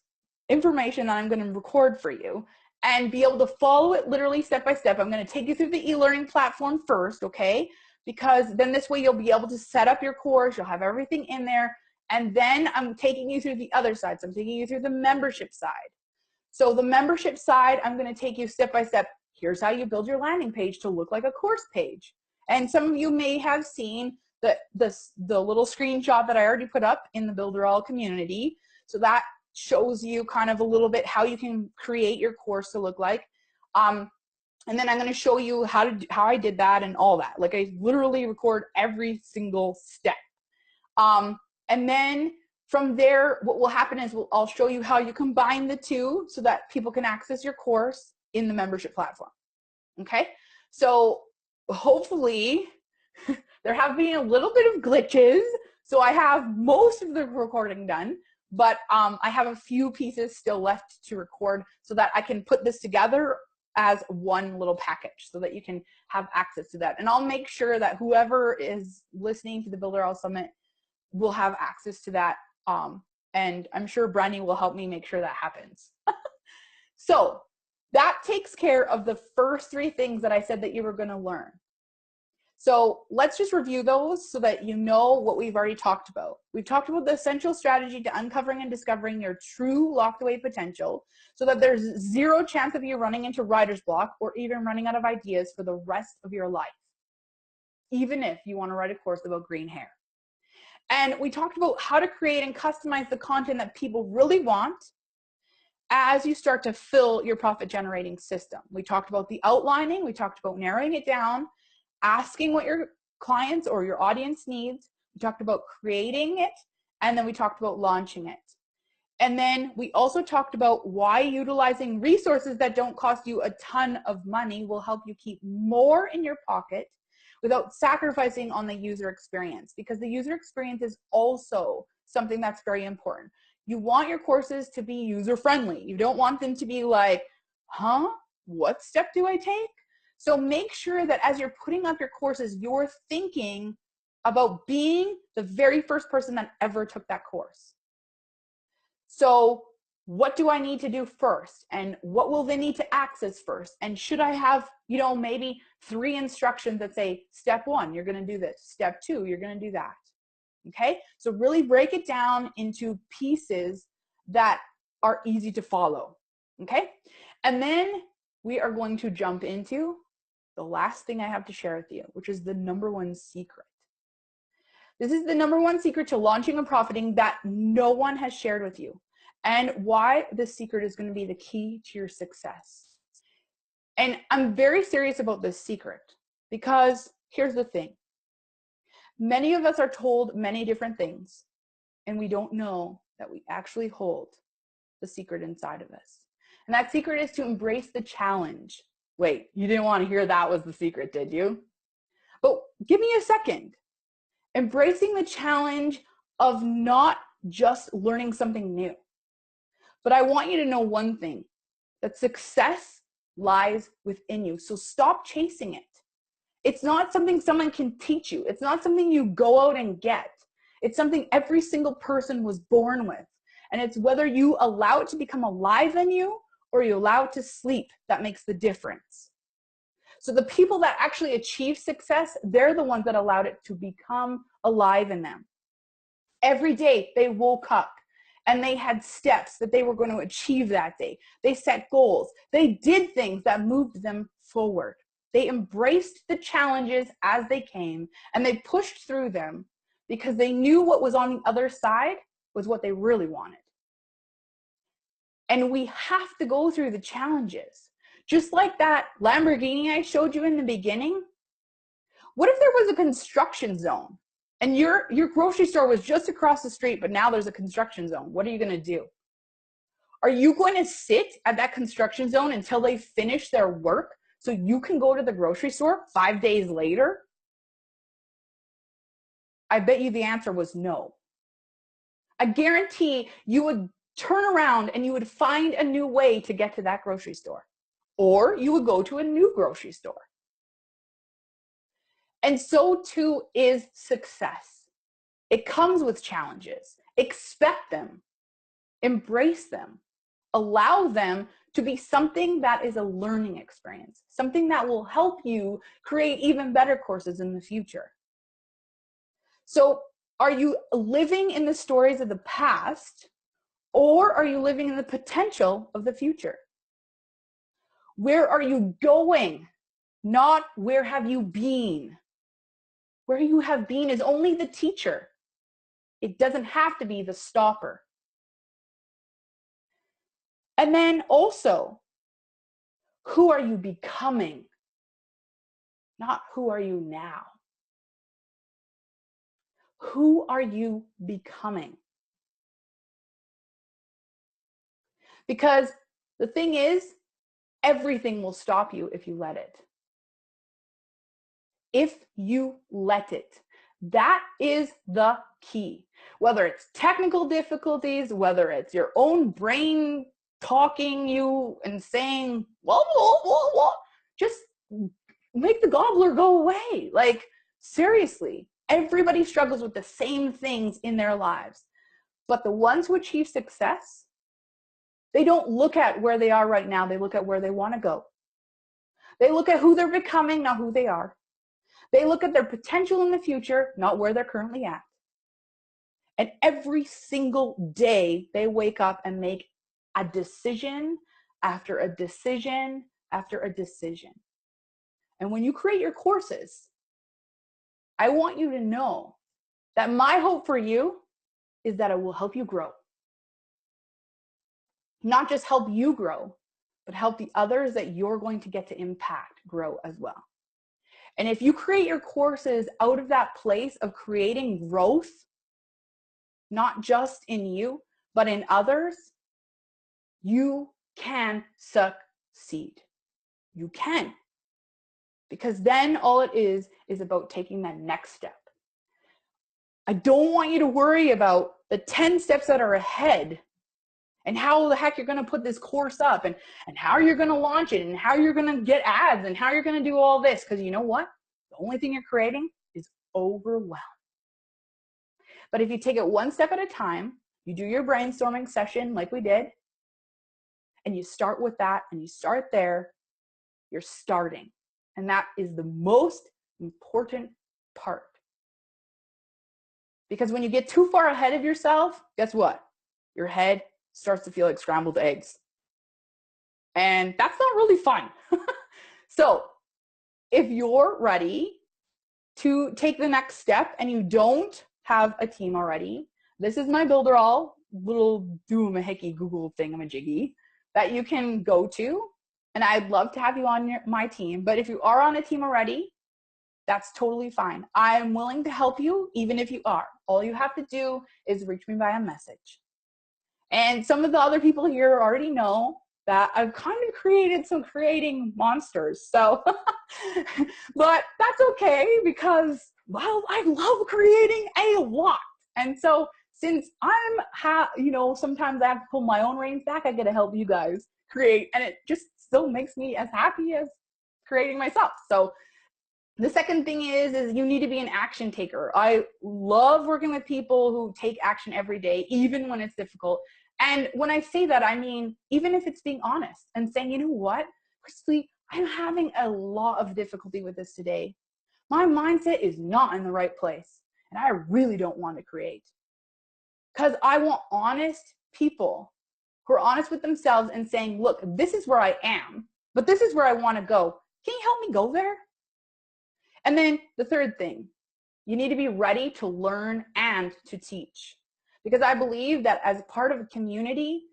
information that I'm going to record for you and be able to follow it literally step by step. I'm going to take you through the e-learning platform first, okay? Because then this way you'll be able to set up your course, you'll have everything in there, and then I'm taking you through the other side. So I'm taking you through the membership side. So the membership side, I'm going to take you step by step. Here's how you build your landing page to look like a course page. And some of you may have seen the little screenshot that I already put up in the Builderall community. So that shows you kind of a little bit how you can create your course to look like. And then I'm going to show you how I did that and all that. Like I literally record every single step. And then from there, what will happen is I'll show you how you combine the two so that people can access your course in the membership platform. Okay. So hopefully there have been a little bit of glitches. So I have most of the recording done, but I have a few pieces still left to record so that I can put this together as one little package so that you can have access to that. And I'll make sure that whoever is listening to the Builderall Summit will have access to that. And I'm sure Brenny will help me make sure that happens. So that takes care of the first three things that I said that you were going to learn. So let's just review those so that you know what we've already talked about. We've talked about the essential strategy to uncovering and discovering your true locked away potential so that there's zero chance of you running into writer's block or even running out of ideas for the rest of your life, even if you want to write a course about green hair. And we talked about how to create and customize the content that people really want as you start to fill your profit generating system. We talked about the outlining, we talked about narrowing it down, asking what your clients or your audience needs, we talked about creating it, and then we talked about launching it. And then we also talked about why utilizing resources that don't cost you a ton of money will help you keep more in your pocket without sacrificing on the user experience, because the user experience is also something that's very important. You want your courses to be user-friendly. You don't want them to be like, huh, what step do I take? So make sure that as you're putting up your courses, you're thinking about being the very first person that ever took that course. So what do I need to do first? And what will they need to access first? And should I have, maybe 3 instructions that say, step 1, you're going to do this. Step 2, you're going to do that. Okay, so really break it down into pieces that are easy to follow. Okay, and then we are going to jump into the last thing I have to share with you, which is the #1 secret. This is the #1 secret to launching and profiting that no one has shared with you, and why this secret is going to be the key to your success. And I'm very serious about this secret, because here's the thing. Many of us are told many different things, and we don't know that we actually hold the secret inside of us. And that secret is to embrace the challenge. Wait, you didn't want to hear that was the secret, did you? But give me a second. Embracing the challenge of not just learning something new. But I want you to know one thing, that success lies within you. So stop chasing it. It's not something someone can teach you. It's not something you go out and get. It's something every single person was born with. And it's whether you allow it to become alive in you or you allow it to sleep that makes the difference. So the people that actually achieve success, they're the ones that allowed it to become alive in them. Every day they woke up and they had steps that they were going to achieve that day. They set goals. They did things that moved them forward. They embraced the challenges as they came, and they pushed through them because they knew what was on the other side was what they really wanted. And we have to go through the challenges. Just like that Lamborghini I showed you in the beginning. What if there was a construction zone and your grocery store was just across the street, but now there's a construction zone? What are you going to do? Are you going to sit at that construction zone until they finish their work so you can go to the grocery store 5 days later? I bet you the answer was no. I guarantee you would turn around and you would find a new way to get to that grocery store. Or you would go to a new grocery store. And so too is success. It comes with challenges. Expect them. Embrace them. Allow them to be something that is a learning experience, something that will help you create even better courses in the future. So, are you living in the stories of the past, or are you living in the potential of the future? Where are you going? Not where have you been. Where you have been is only the teacher. It doesn't have to be the stopper. And then also, who are you becoming? Not who are you now. Who are you becoming? Because the thing is, everything will stop you if you let it. If you let it. That is the key. Whether it's technical difficulties, whether it's your own brain talking you and saying, well, just make the gobbler go away. Like, seriously, everybody struggles with the same things in their lives. But the ones who achieve success, they don't look at where they are right now. They look at where they want to go. They look at who they're becoming, not who they are. They look at their potential in the future, not where they're currently at. And every single day they wake up and make a decision after a decision after a decision. And when you create your courses, I want you to know that my hope for you is that it will help you grow. not just help you grow, but help the others that you're going to get to impact grow as well. And if you create your courses out of that place of creating growth, not just in you, but in others, you can succeed. You can. Because then all it is about taking that next step. I don't want you to worry about the 10 steps that are ahead and how the heck you're going to put this course up and how you're going to launch it and how you're going to get ads and how you're going to do all this. Because you know what? The only thing you're creating is overwhelm. But if you take it one step at a time, you do your brainstorming session like we did, and you start with that and you start there, you're starting. And that is the most important part. Because when you get too far ahead of yourself, guess what? Your head starts to feel like scrambled eggs. And that's not really fun. So if you're ready to take the next step and you don't have a team already, this is my Builderall little doohickey Google thingamajiggy that you can go to. And I'd love to have you on my team. But if you are on a team already, that's totally fine. I'm willing to help you even if you are. All you have to do is reach me by a message. And some of the other people here already know that I've kind of created some creating monsters. So, but that's okay because, well, I love creating a lot. And so since sometimes I have to pull my own reins back, I get to help you guys create. And it just still makes me as happy as creating myself. So the second thing is you need to be an action taker. I love working with people who take action every day, even when it's difficult. And when I say that, I mean, even if it's being honest and saying, you know what, Kristy, I'm having a lot of difficulty with this today. My mindset is not in the right place. And I really don't want to create. Because I want honest people who are honest with themselves and saying, look, this is where I am, but this is where I want to go. Can you help me go there? And then the third thing, you need to be ready to learn and to teach. Because I believe that as part of a community,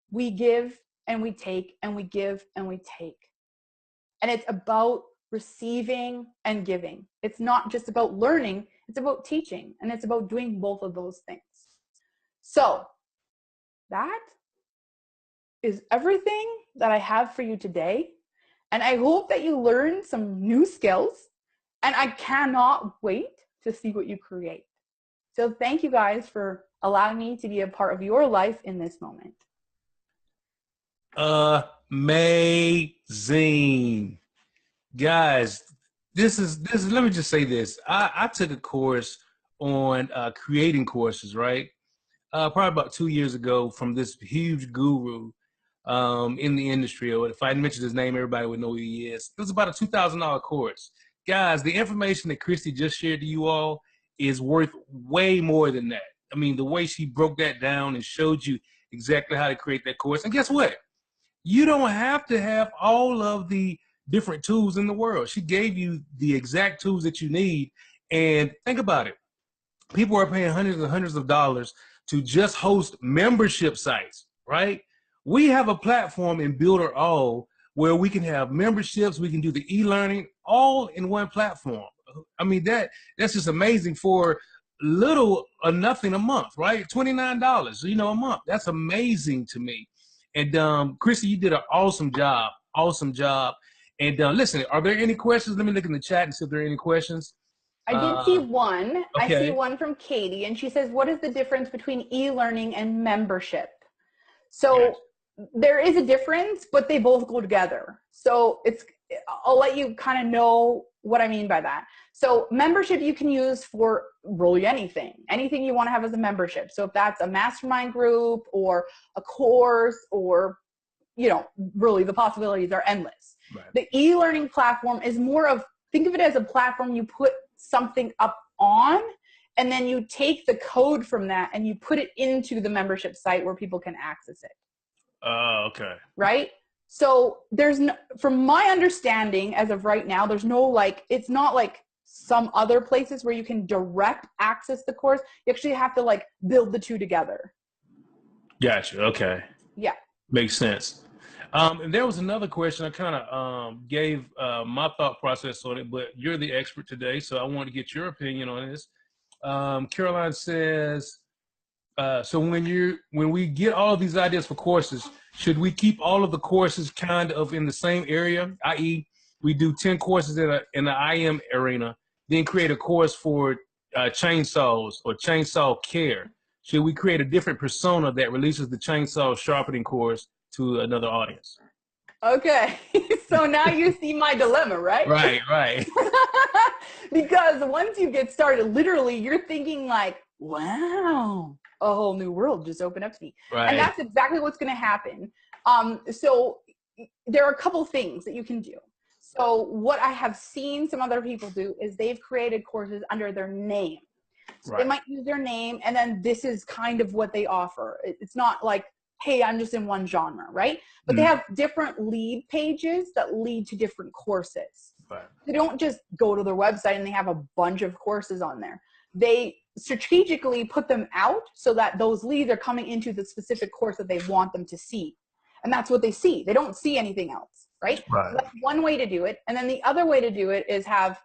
we give and we take and we give and we take. And it's about receiving and giving. It's not just about learning, it's about teaching. And it's about doing both of those things. So that is everything that I have for you today. And I hope that you learned some new skills. And I cannot wait to see what you create. So thank you guys for allowing me to be a part of your life in this moment. Amazing. Guys, this is let me just say this. I took a course on creating courses, right? Probably about 2 years ago from this huge guru in the industry. Or if I mentioned his name, everybody would know who he is. It was about a $2,000 course. Guys, the information that Kristy just shared to you all is worth way more than that. I mean, the way she broke that down and showed you exactly how to create that course. And guess what? You don't have to have all of the different tools in the world. She gave you the exact tools that you need. And think about it. People are paying hundreds and hundreds of dollars to just host membership sites, right? We have a platform in Builderall where we can have memberships, we can do the e-learning all in one platform. I mean, that's just amazing for little or nothing a month, right? $29, a month. That's amazing to me. And Kristy, you did an awesome job. And listen, are there any questions? Let me look in the chat and see if there are any questions. I did see one. Okay. I see one from Katie, and she says, what is the difference between e-learning and membership? So Yes. There is a difference, but they both go together. So I'll let you kind of know what I mean by that. So membership you can use for really anything you want to have as a membership. So if that's a mastermind group or a course or, really the possibilities are endless. Right. The e-learning platform is more of, think of it as a platform you put something up on, and then you take the code from that and you put it into the membership site where people can access it. Okay. Right? So there's no, from my understanding as of right now, there's no it's not like some other places where you can direct access the course. You actually have to build the two together. Gotcha. Okay. Yeah. Makes sense. And there was another question I kind of gave my thought process on it, but you're the expert today, so I want to get your opinion on this. Caroline says, so when we get all of these ideas for courses, should we keep all of the courses kind of in the same area, i.e., we do 10 courses in the IM arena, then create a course for chainsaws or chainsaw care? Should we create a different persona that releases the chainsaw sharpening course to another audience? Okay, so now you see my dilemma, right? Right, right. Because once you get started, literally, you're thinking like, wow, a whole new world just opened up to me. Right. And that's exactly what's going to happen. So there are a couple things that you can do. So what I have seen some other people do is they've created courses under their name. So Right. they might use their name, and then this is kind of what they offer. It's not like, hey, I'm just in one genre, right? But they have different lead pages that lead to different courses. Right. They don't just go to their website and they have a bunch of courses on there. They strategically put them out so that those leads are coming into the specific course that they want them to see. And that's what they see. They don't see anything else, right? Right. So that's one way to do it. And then the other way to do it is have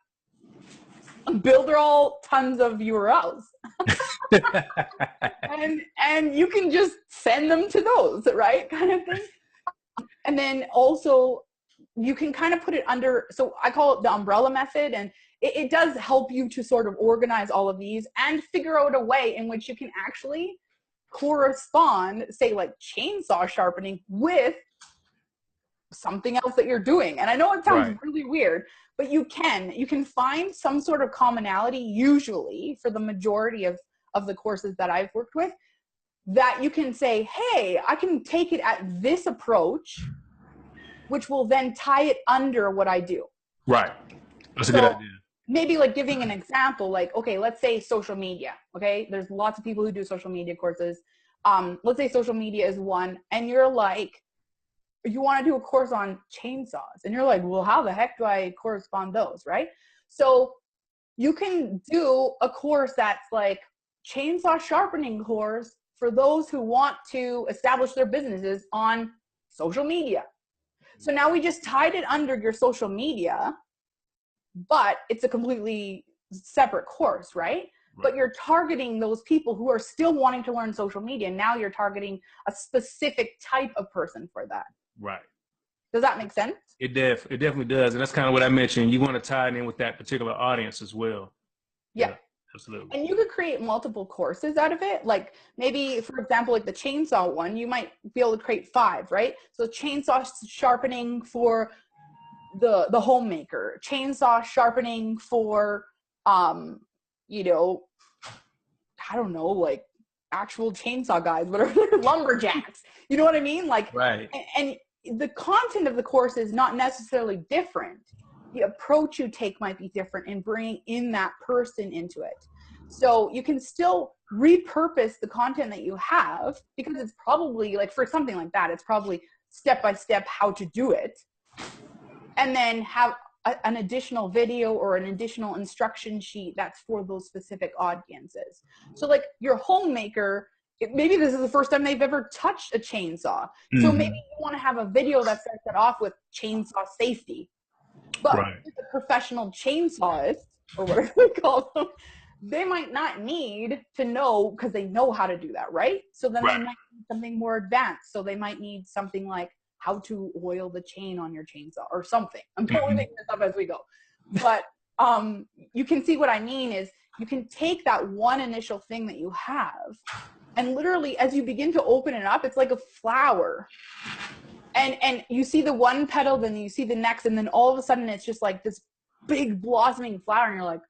Builderall tons of URLs. and you can just send them to those, right? Kind of thing. And then also you can kind of put it under, so I call it the umbrella method, and it does help you to sort of organize all of these and figure out a way in which you can actually correspond, say like chainsaw sharpening, with something else that you're doing. And I know it sounds really weird, but you can find some sort of commonality, usually for the majority of the courses that I've worked with, that you can say, hey, I can take it at this approach, which will then tie it under what I do. Right. That's a good idea. Maybe like giving an example, like, okay, let's say social media. Okay. There's lots of people who do social media courses. Let's say social media is one, and you're like, you want to do a course on chainsaws, and you're like, well, how the heck do I correspond those? Right. So you can do a course that's like chainsaw sharpening course for those who want to establish their businesses on social media. So now we just tied it under your social media, but it's a completely separate course, right? But you're targeting those people who are still wanting to learn social media. Now you're targeting a specific type of person for that. Right. Does that make sense? It definitely does. And that's kind of what I mentioned. You want to tie it in with that particular audience as well. Yeah. Absolutely. And you could create multiple courses out of it. Like maybe, for example, like the chainsaw one, you might be able to create 5, right? So chainsaw sharpening for the homemaker, chainsaw sharpening for, you know, I don't know, like actual chainsaw guys, whatever, lumberjacks. You know what I mean? Like, right. And the content of the course is not necessarily different. The approach you take might be different in bringing in that person into it. So you can still repurpose the content that you have, because it's probably like, for something like that, it's probably step-by-step how to do it. And then have an additional video or an additional instruction sheet that's for those specific audiences. So like your homemaker, maybe this is the first time they've ever touched a chainsaw. So maybe you want to have a video that starts it off with chainsaw safety. But the professional chainsawist, or whatever we call them, they might not need to know, because they know how to do that, right? So then they might need something more advanced. So they might need something like how to oil the chain on your chainsaw or something. I'm totally making this up as we go. But you can see what I mean is you can take that one initial thing that you have, and literally as you begin to open it up, it's like a flower. And you see the one petal, then you see the next, and then all of a sudden it's just like this big blossoming flower, and you're like,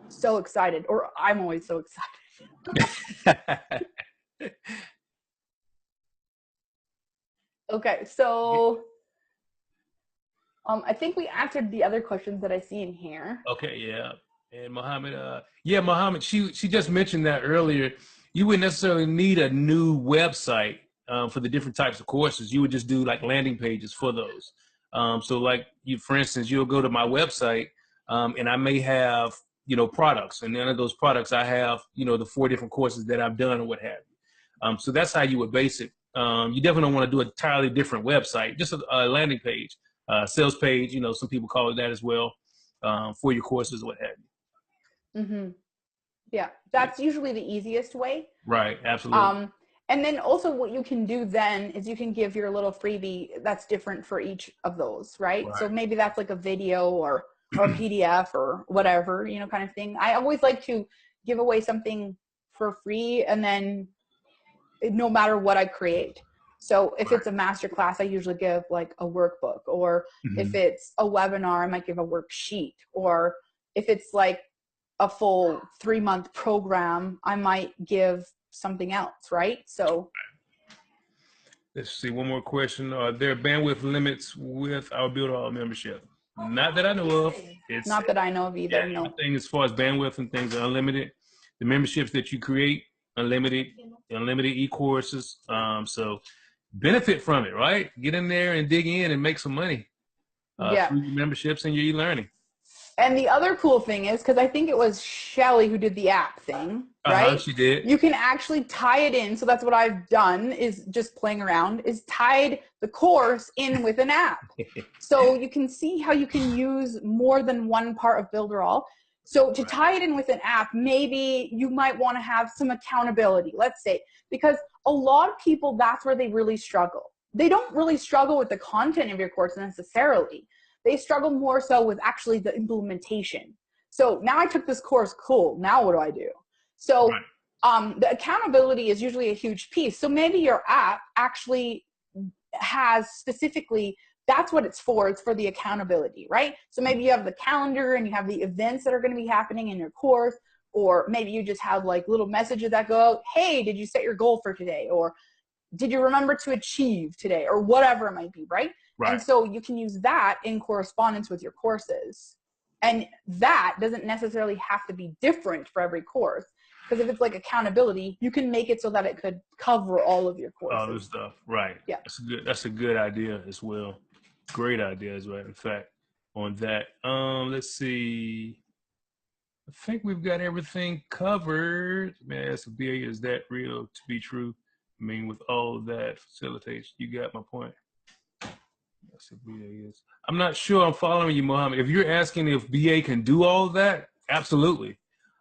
so excited. Or I'm always so excited. Okay, so I think we answered the other questions that I see in here. Okay, yeah. And Mohammed, Mohammed, she just mentioned that earlier. You wouldn't necessarily need a new website for the different types of courses. You would just do like landing pages for those. So like you, for instance, you'll go to my website and I may have, products, and none of those products I have, the 4 different courses that I've done or what have you. So that's how you would base it. you definitely don't want to do an entirely different website, just a landing page, sales page, some people call it that as well, for your courses, what have you. Mm-hmm. Yeah, that's usually the easiest way. Right, absolutely. And then also what you can do then is you can give your little freebie that's different for each of those, right? So maybe that's like a video or a PDF or whatever, kind of thing. I always like to give away something for free, and then no matter what I create. So if it's a master class, I usually give like a workbook, or if it's a webinar, I might give a worksheet, or if it's like a full 3-month program, I might give something else, right? So let's see, one more question. Are there bandwidth limits with our Builderall membership? Not that I know of. It's not that I know of either. yeah, No. everything as far as bandwidth and things are unlimited. The memberships that you create, unlimited e-courses. So benefit from it, right? Get in there and dig in and make some money through your memberships and your e-learning. And the other cool thing is, because I think it was Shelly who did the app thing, right? She did. You can actually tie it in. So that's what I've done, is just playing around, is tied the course in with an app. So you can see how you can use more than one part of Builderall. So to tie it in with an app, maybe you might want to have some accountability, let's say, because a lot of people, that's where they really struggle. They don't really struggle with the content of your course necessarily. They struggle more so with actually the implementation. So now I took this course, cool. Now what do I do? So the accountability is usually a huge piece. So maybe your app actually has specifically, that's what it's for. It's for the accountability, right? So maybe you have the calendar and you have the events that are going to be happening in your course, or maybe you just have like little messages that go out, hey, did you set your goal for today? Or did you remember to achieve today? Or whatever it might be, right? And so you can use that in correspondence with your courses. And that doesn't necessarily have to be different for every course. Because if it's like accountability, you can make it so that it could cover all of your courses. All this stuff, right. Yeah. That's a good idea as well. Great idea as well, in fact, on that. Let's see. I think we've got everything covered. Man, that's a big, is that real to be true? I mean, with all of that facilitates, you got my point. I'm not sure I'm following you, Mohammed. If you're asking if BA can do all of that, absolutely.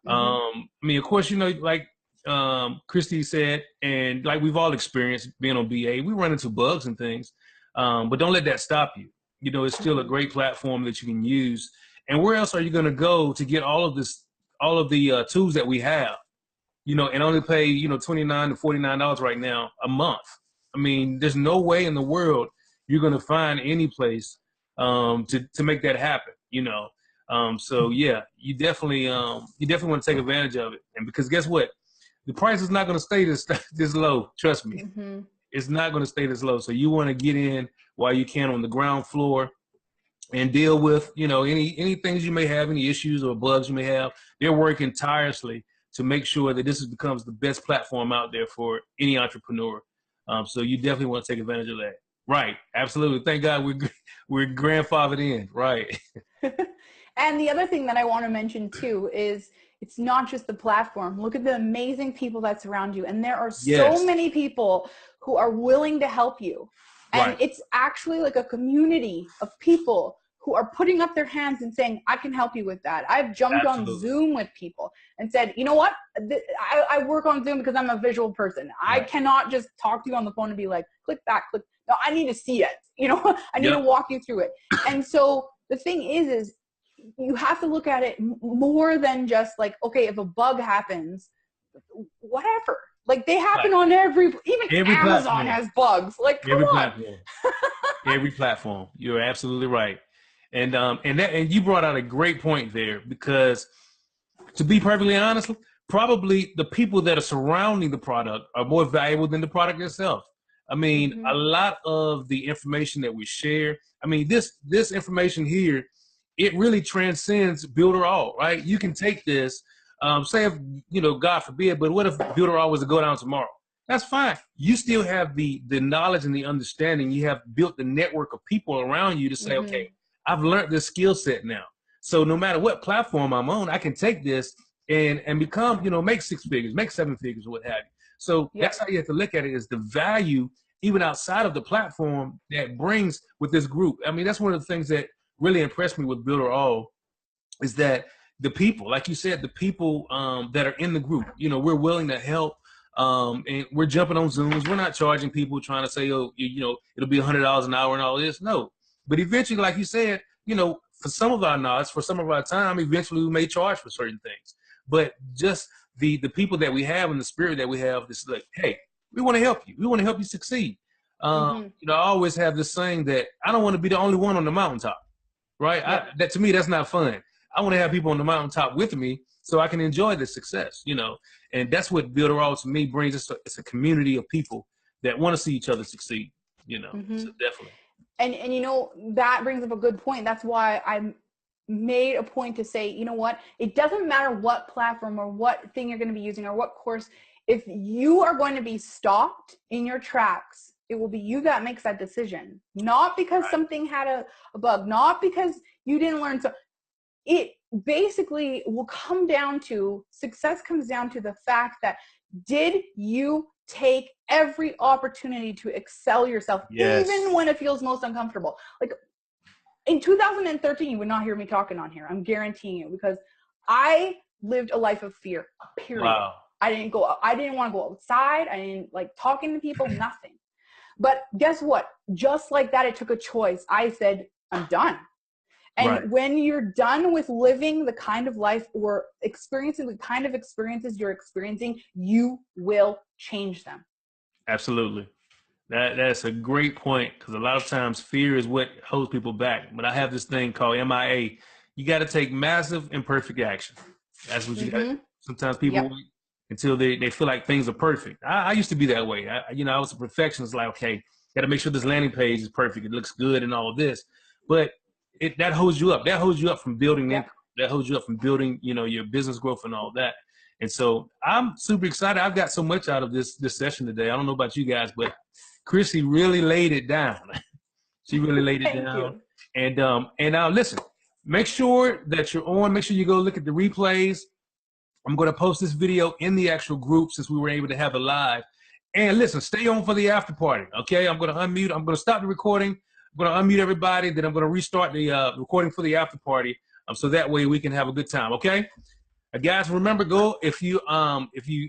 I mean, of course, like Kristy said, and like we've all experienced being on BA, we run into bugs and things, but don't let that stop you. It's still a great platform that you can use. And where else are you going to go to get all of the tools that we have, and only pay, $29 to $49 right now a month? I mean, there's no way in the world you're going to find any place to make that happen, So yeah, you definitely want to take advantage of it. And because guess what? The price is not going to stay this low. Trust me. It's not going to stay this low. So you want to get in while you can on the ground floor and deal with, any things you may have, any issues or bugs you may have. They're working tirelessly to make sure that this becomes the best platform out there for any entrepreneur. So you definitely want to take advantage of that. Right. Absolutely. Thank God we're grandfathered in. Right. And the other thing that I want to mention too is it's not just the platform. Look at the amazing people that surround you. And there are so many people who are willing to help you. And it's actually like a community of people who are putting up their hands and saying, I can help you with that. I've jumped on Zoom with people and said, you know what? I work on Zoom because I'm a visual person. I cannot just talk to you on the phone and be like, click that, click. No, I need to see it. I need to walk you through it. And so the thing is you have to look at it more than just like, okay, if a bug happens, whatever. Like they happen on every Amazon platform has bugs. Like come on. Every platform. You're absolutely right. And you brought out a great point there, because to be perfectly honest, probably the people that are surrounding the product are more valuable than the product itself. I mean, a lot of the information that we share, I mean, this information here, it really transcends Builderall, right? You can take this, say if, God forbid, but what if Builderall was to go down tomorrow? That's fine. You still have the knowledge and the understanding. You have built the network of people around you to say, okay, I've learned this skill set now. So no matter what platform I'm on, I can take this and become, make 6 figures, make 7 figures, what have you. So that's how you have to look at it, is the value even outside of the platform that brings with this group. I mean, that's one of the things that really impressed me with Builderall is that the people, like you said, the people that are in the group, you know, we're willing to help. And we're jumping on Zooms. We're not charging people trying to say, oh, you know, it'll be $100 an hour and all this. No. But eventually, like you said, you know, for some of our nods, for some of our time, eventually we may charge for certain things. But just the people that we have and the spirit that we have, this like, hey, we want to help you. We want to help you succeed. You know, I always have this saying that I don't want to be the only one on the mountaintop, right? Yeah. That to me, that's not fun. I want to have people on the mountaintop with me so I can enjoy the success, you know. And that's what Builderall to me brings us. It's a community of people that want to see each other succeed, you know. So definitely. And you know, that brings up a good point. That's why I made a point to say, you know what, it doesn't matter what platform or what thing you're going to be using or what course. If you are going to be stopped in your tracks, it will be you that makes that decision. Not because something had a bug, not because you didn't learn. So it basically will come down to, success comes down to the fact that, did you take every opportunity to excel yourself, even when it feels most uncomfortable? Like in 2013, you would not hear me talking on here. I'm guaranteeing you, because I lived a life of fear, period. Wow. I didn't want to go outside. I didn't like talking to people, nothing. But guess what? Just like that, it took a choice. I said, I'm done. And when you're done with living the kind of life or experiencing the kind of experiences you're experiencing, you will change them. Absolutely. That's a great point, because a lot of times fear is what holds people back. But I have this thing called MIA. You got to take massive imperfect action. That's what you got to do. Sometimes people wait until they feel like things are perfect. I used to be that way. I was a perfectionist, like, okay, got to make sure this landing page is perfect. It looks good and all of this. But that holds you up. That holds you up from building income. That holds you up from building, you know, your business growth and all that. And so I'm super excited. I've got so much out of this session today. I don't know about you guys, but Kristy really laid it down. She really laid it down. And now listen, make sure that you're on. Make sure you go look at the replays. I'm going to post this video in the actual group since we were able to have it live. And listen, stay on for the after party. Okay, I'm going to unmute. I'm going to stop the recording. I'm going to unmute everybody. Then I'm going to restart the recording for the after party, so that way we can have a good time. Okay, guys, remember, go if you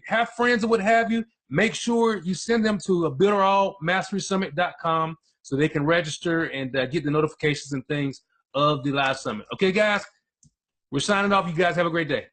have friends or what have you, make sure you send them to builderallmasterysummit.com so they can register and get the notifications and things of the live summit. Okay, guys, we're signing off. You guys have a great day.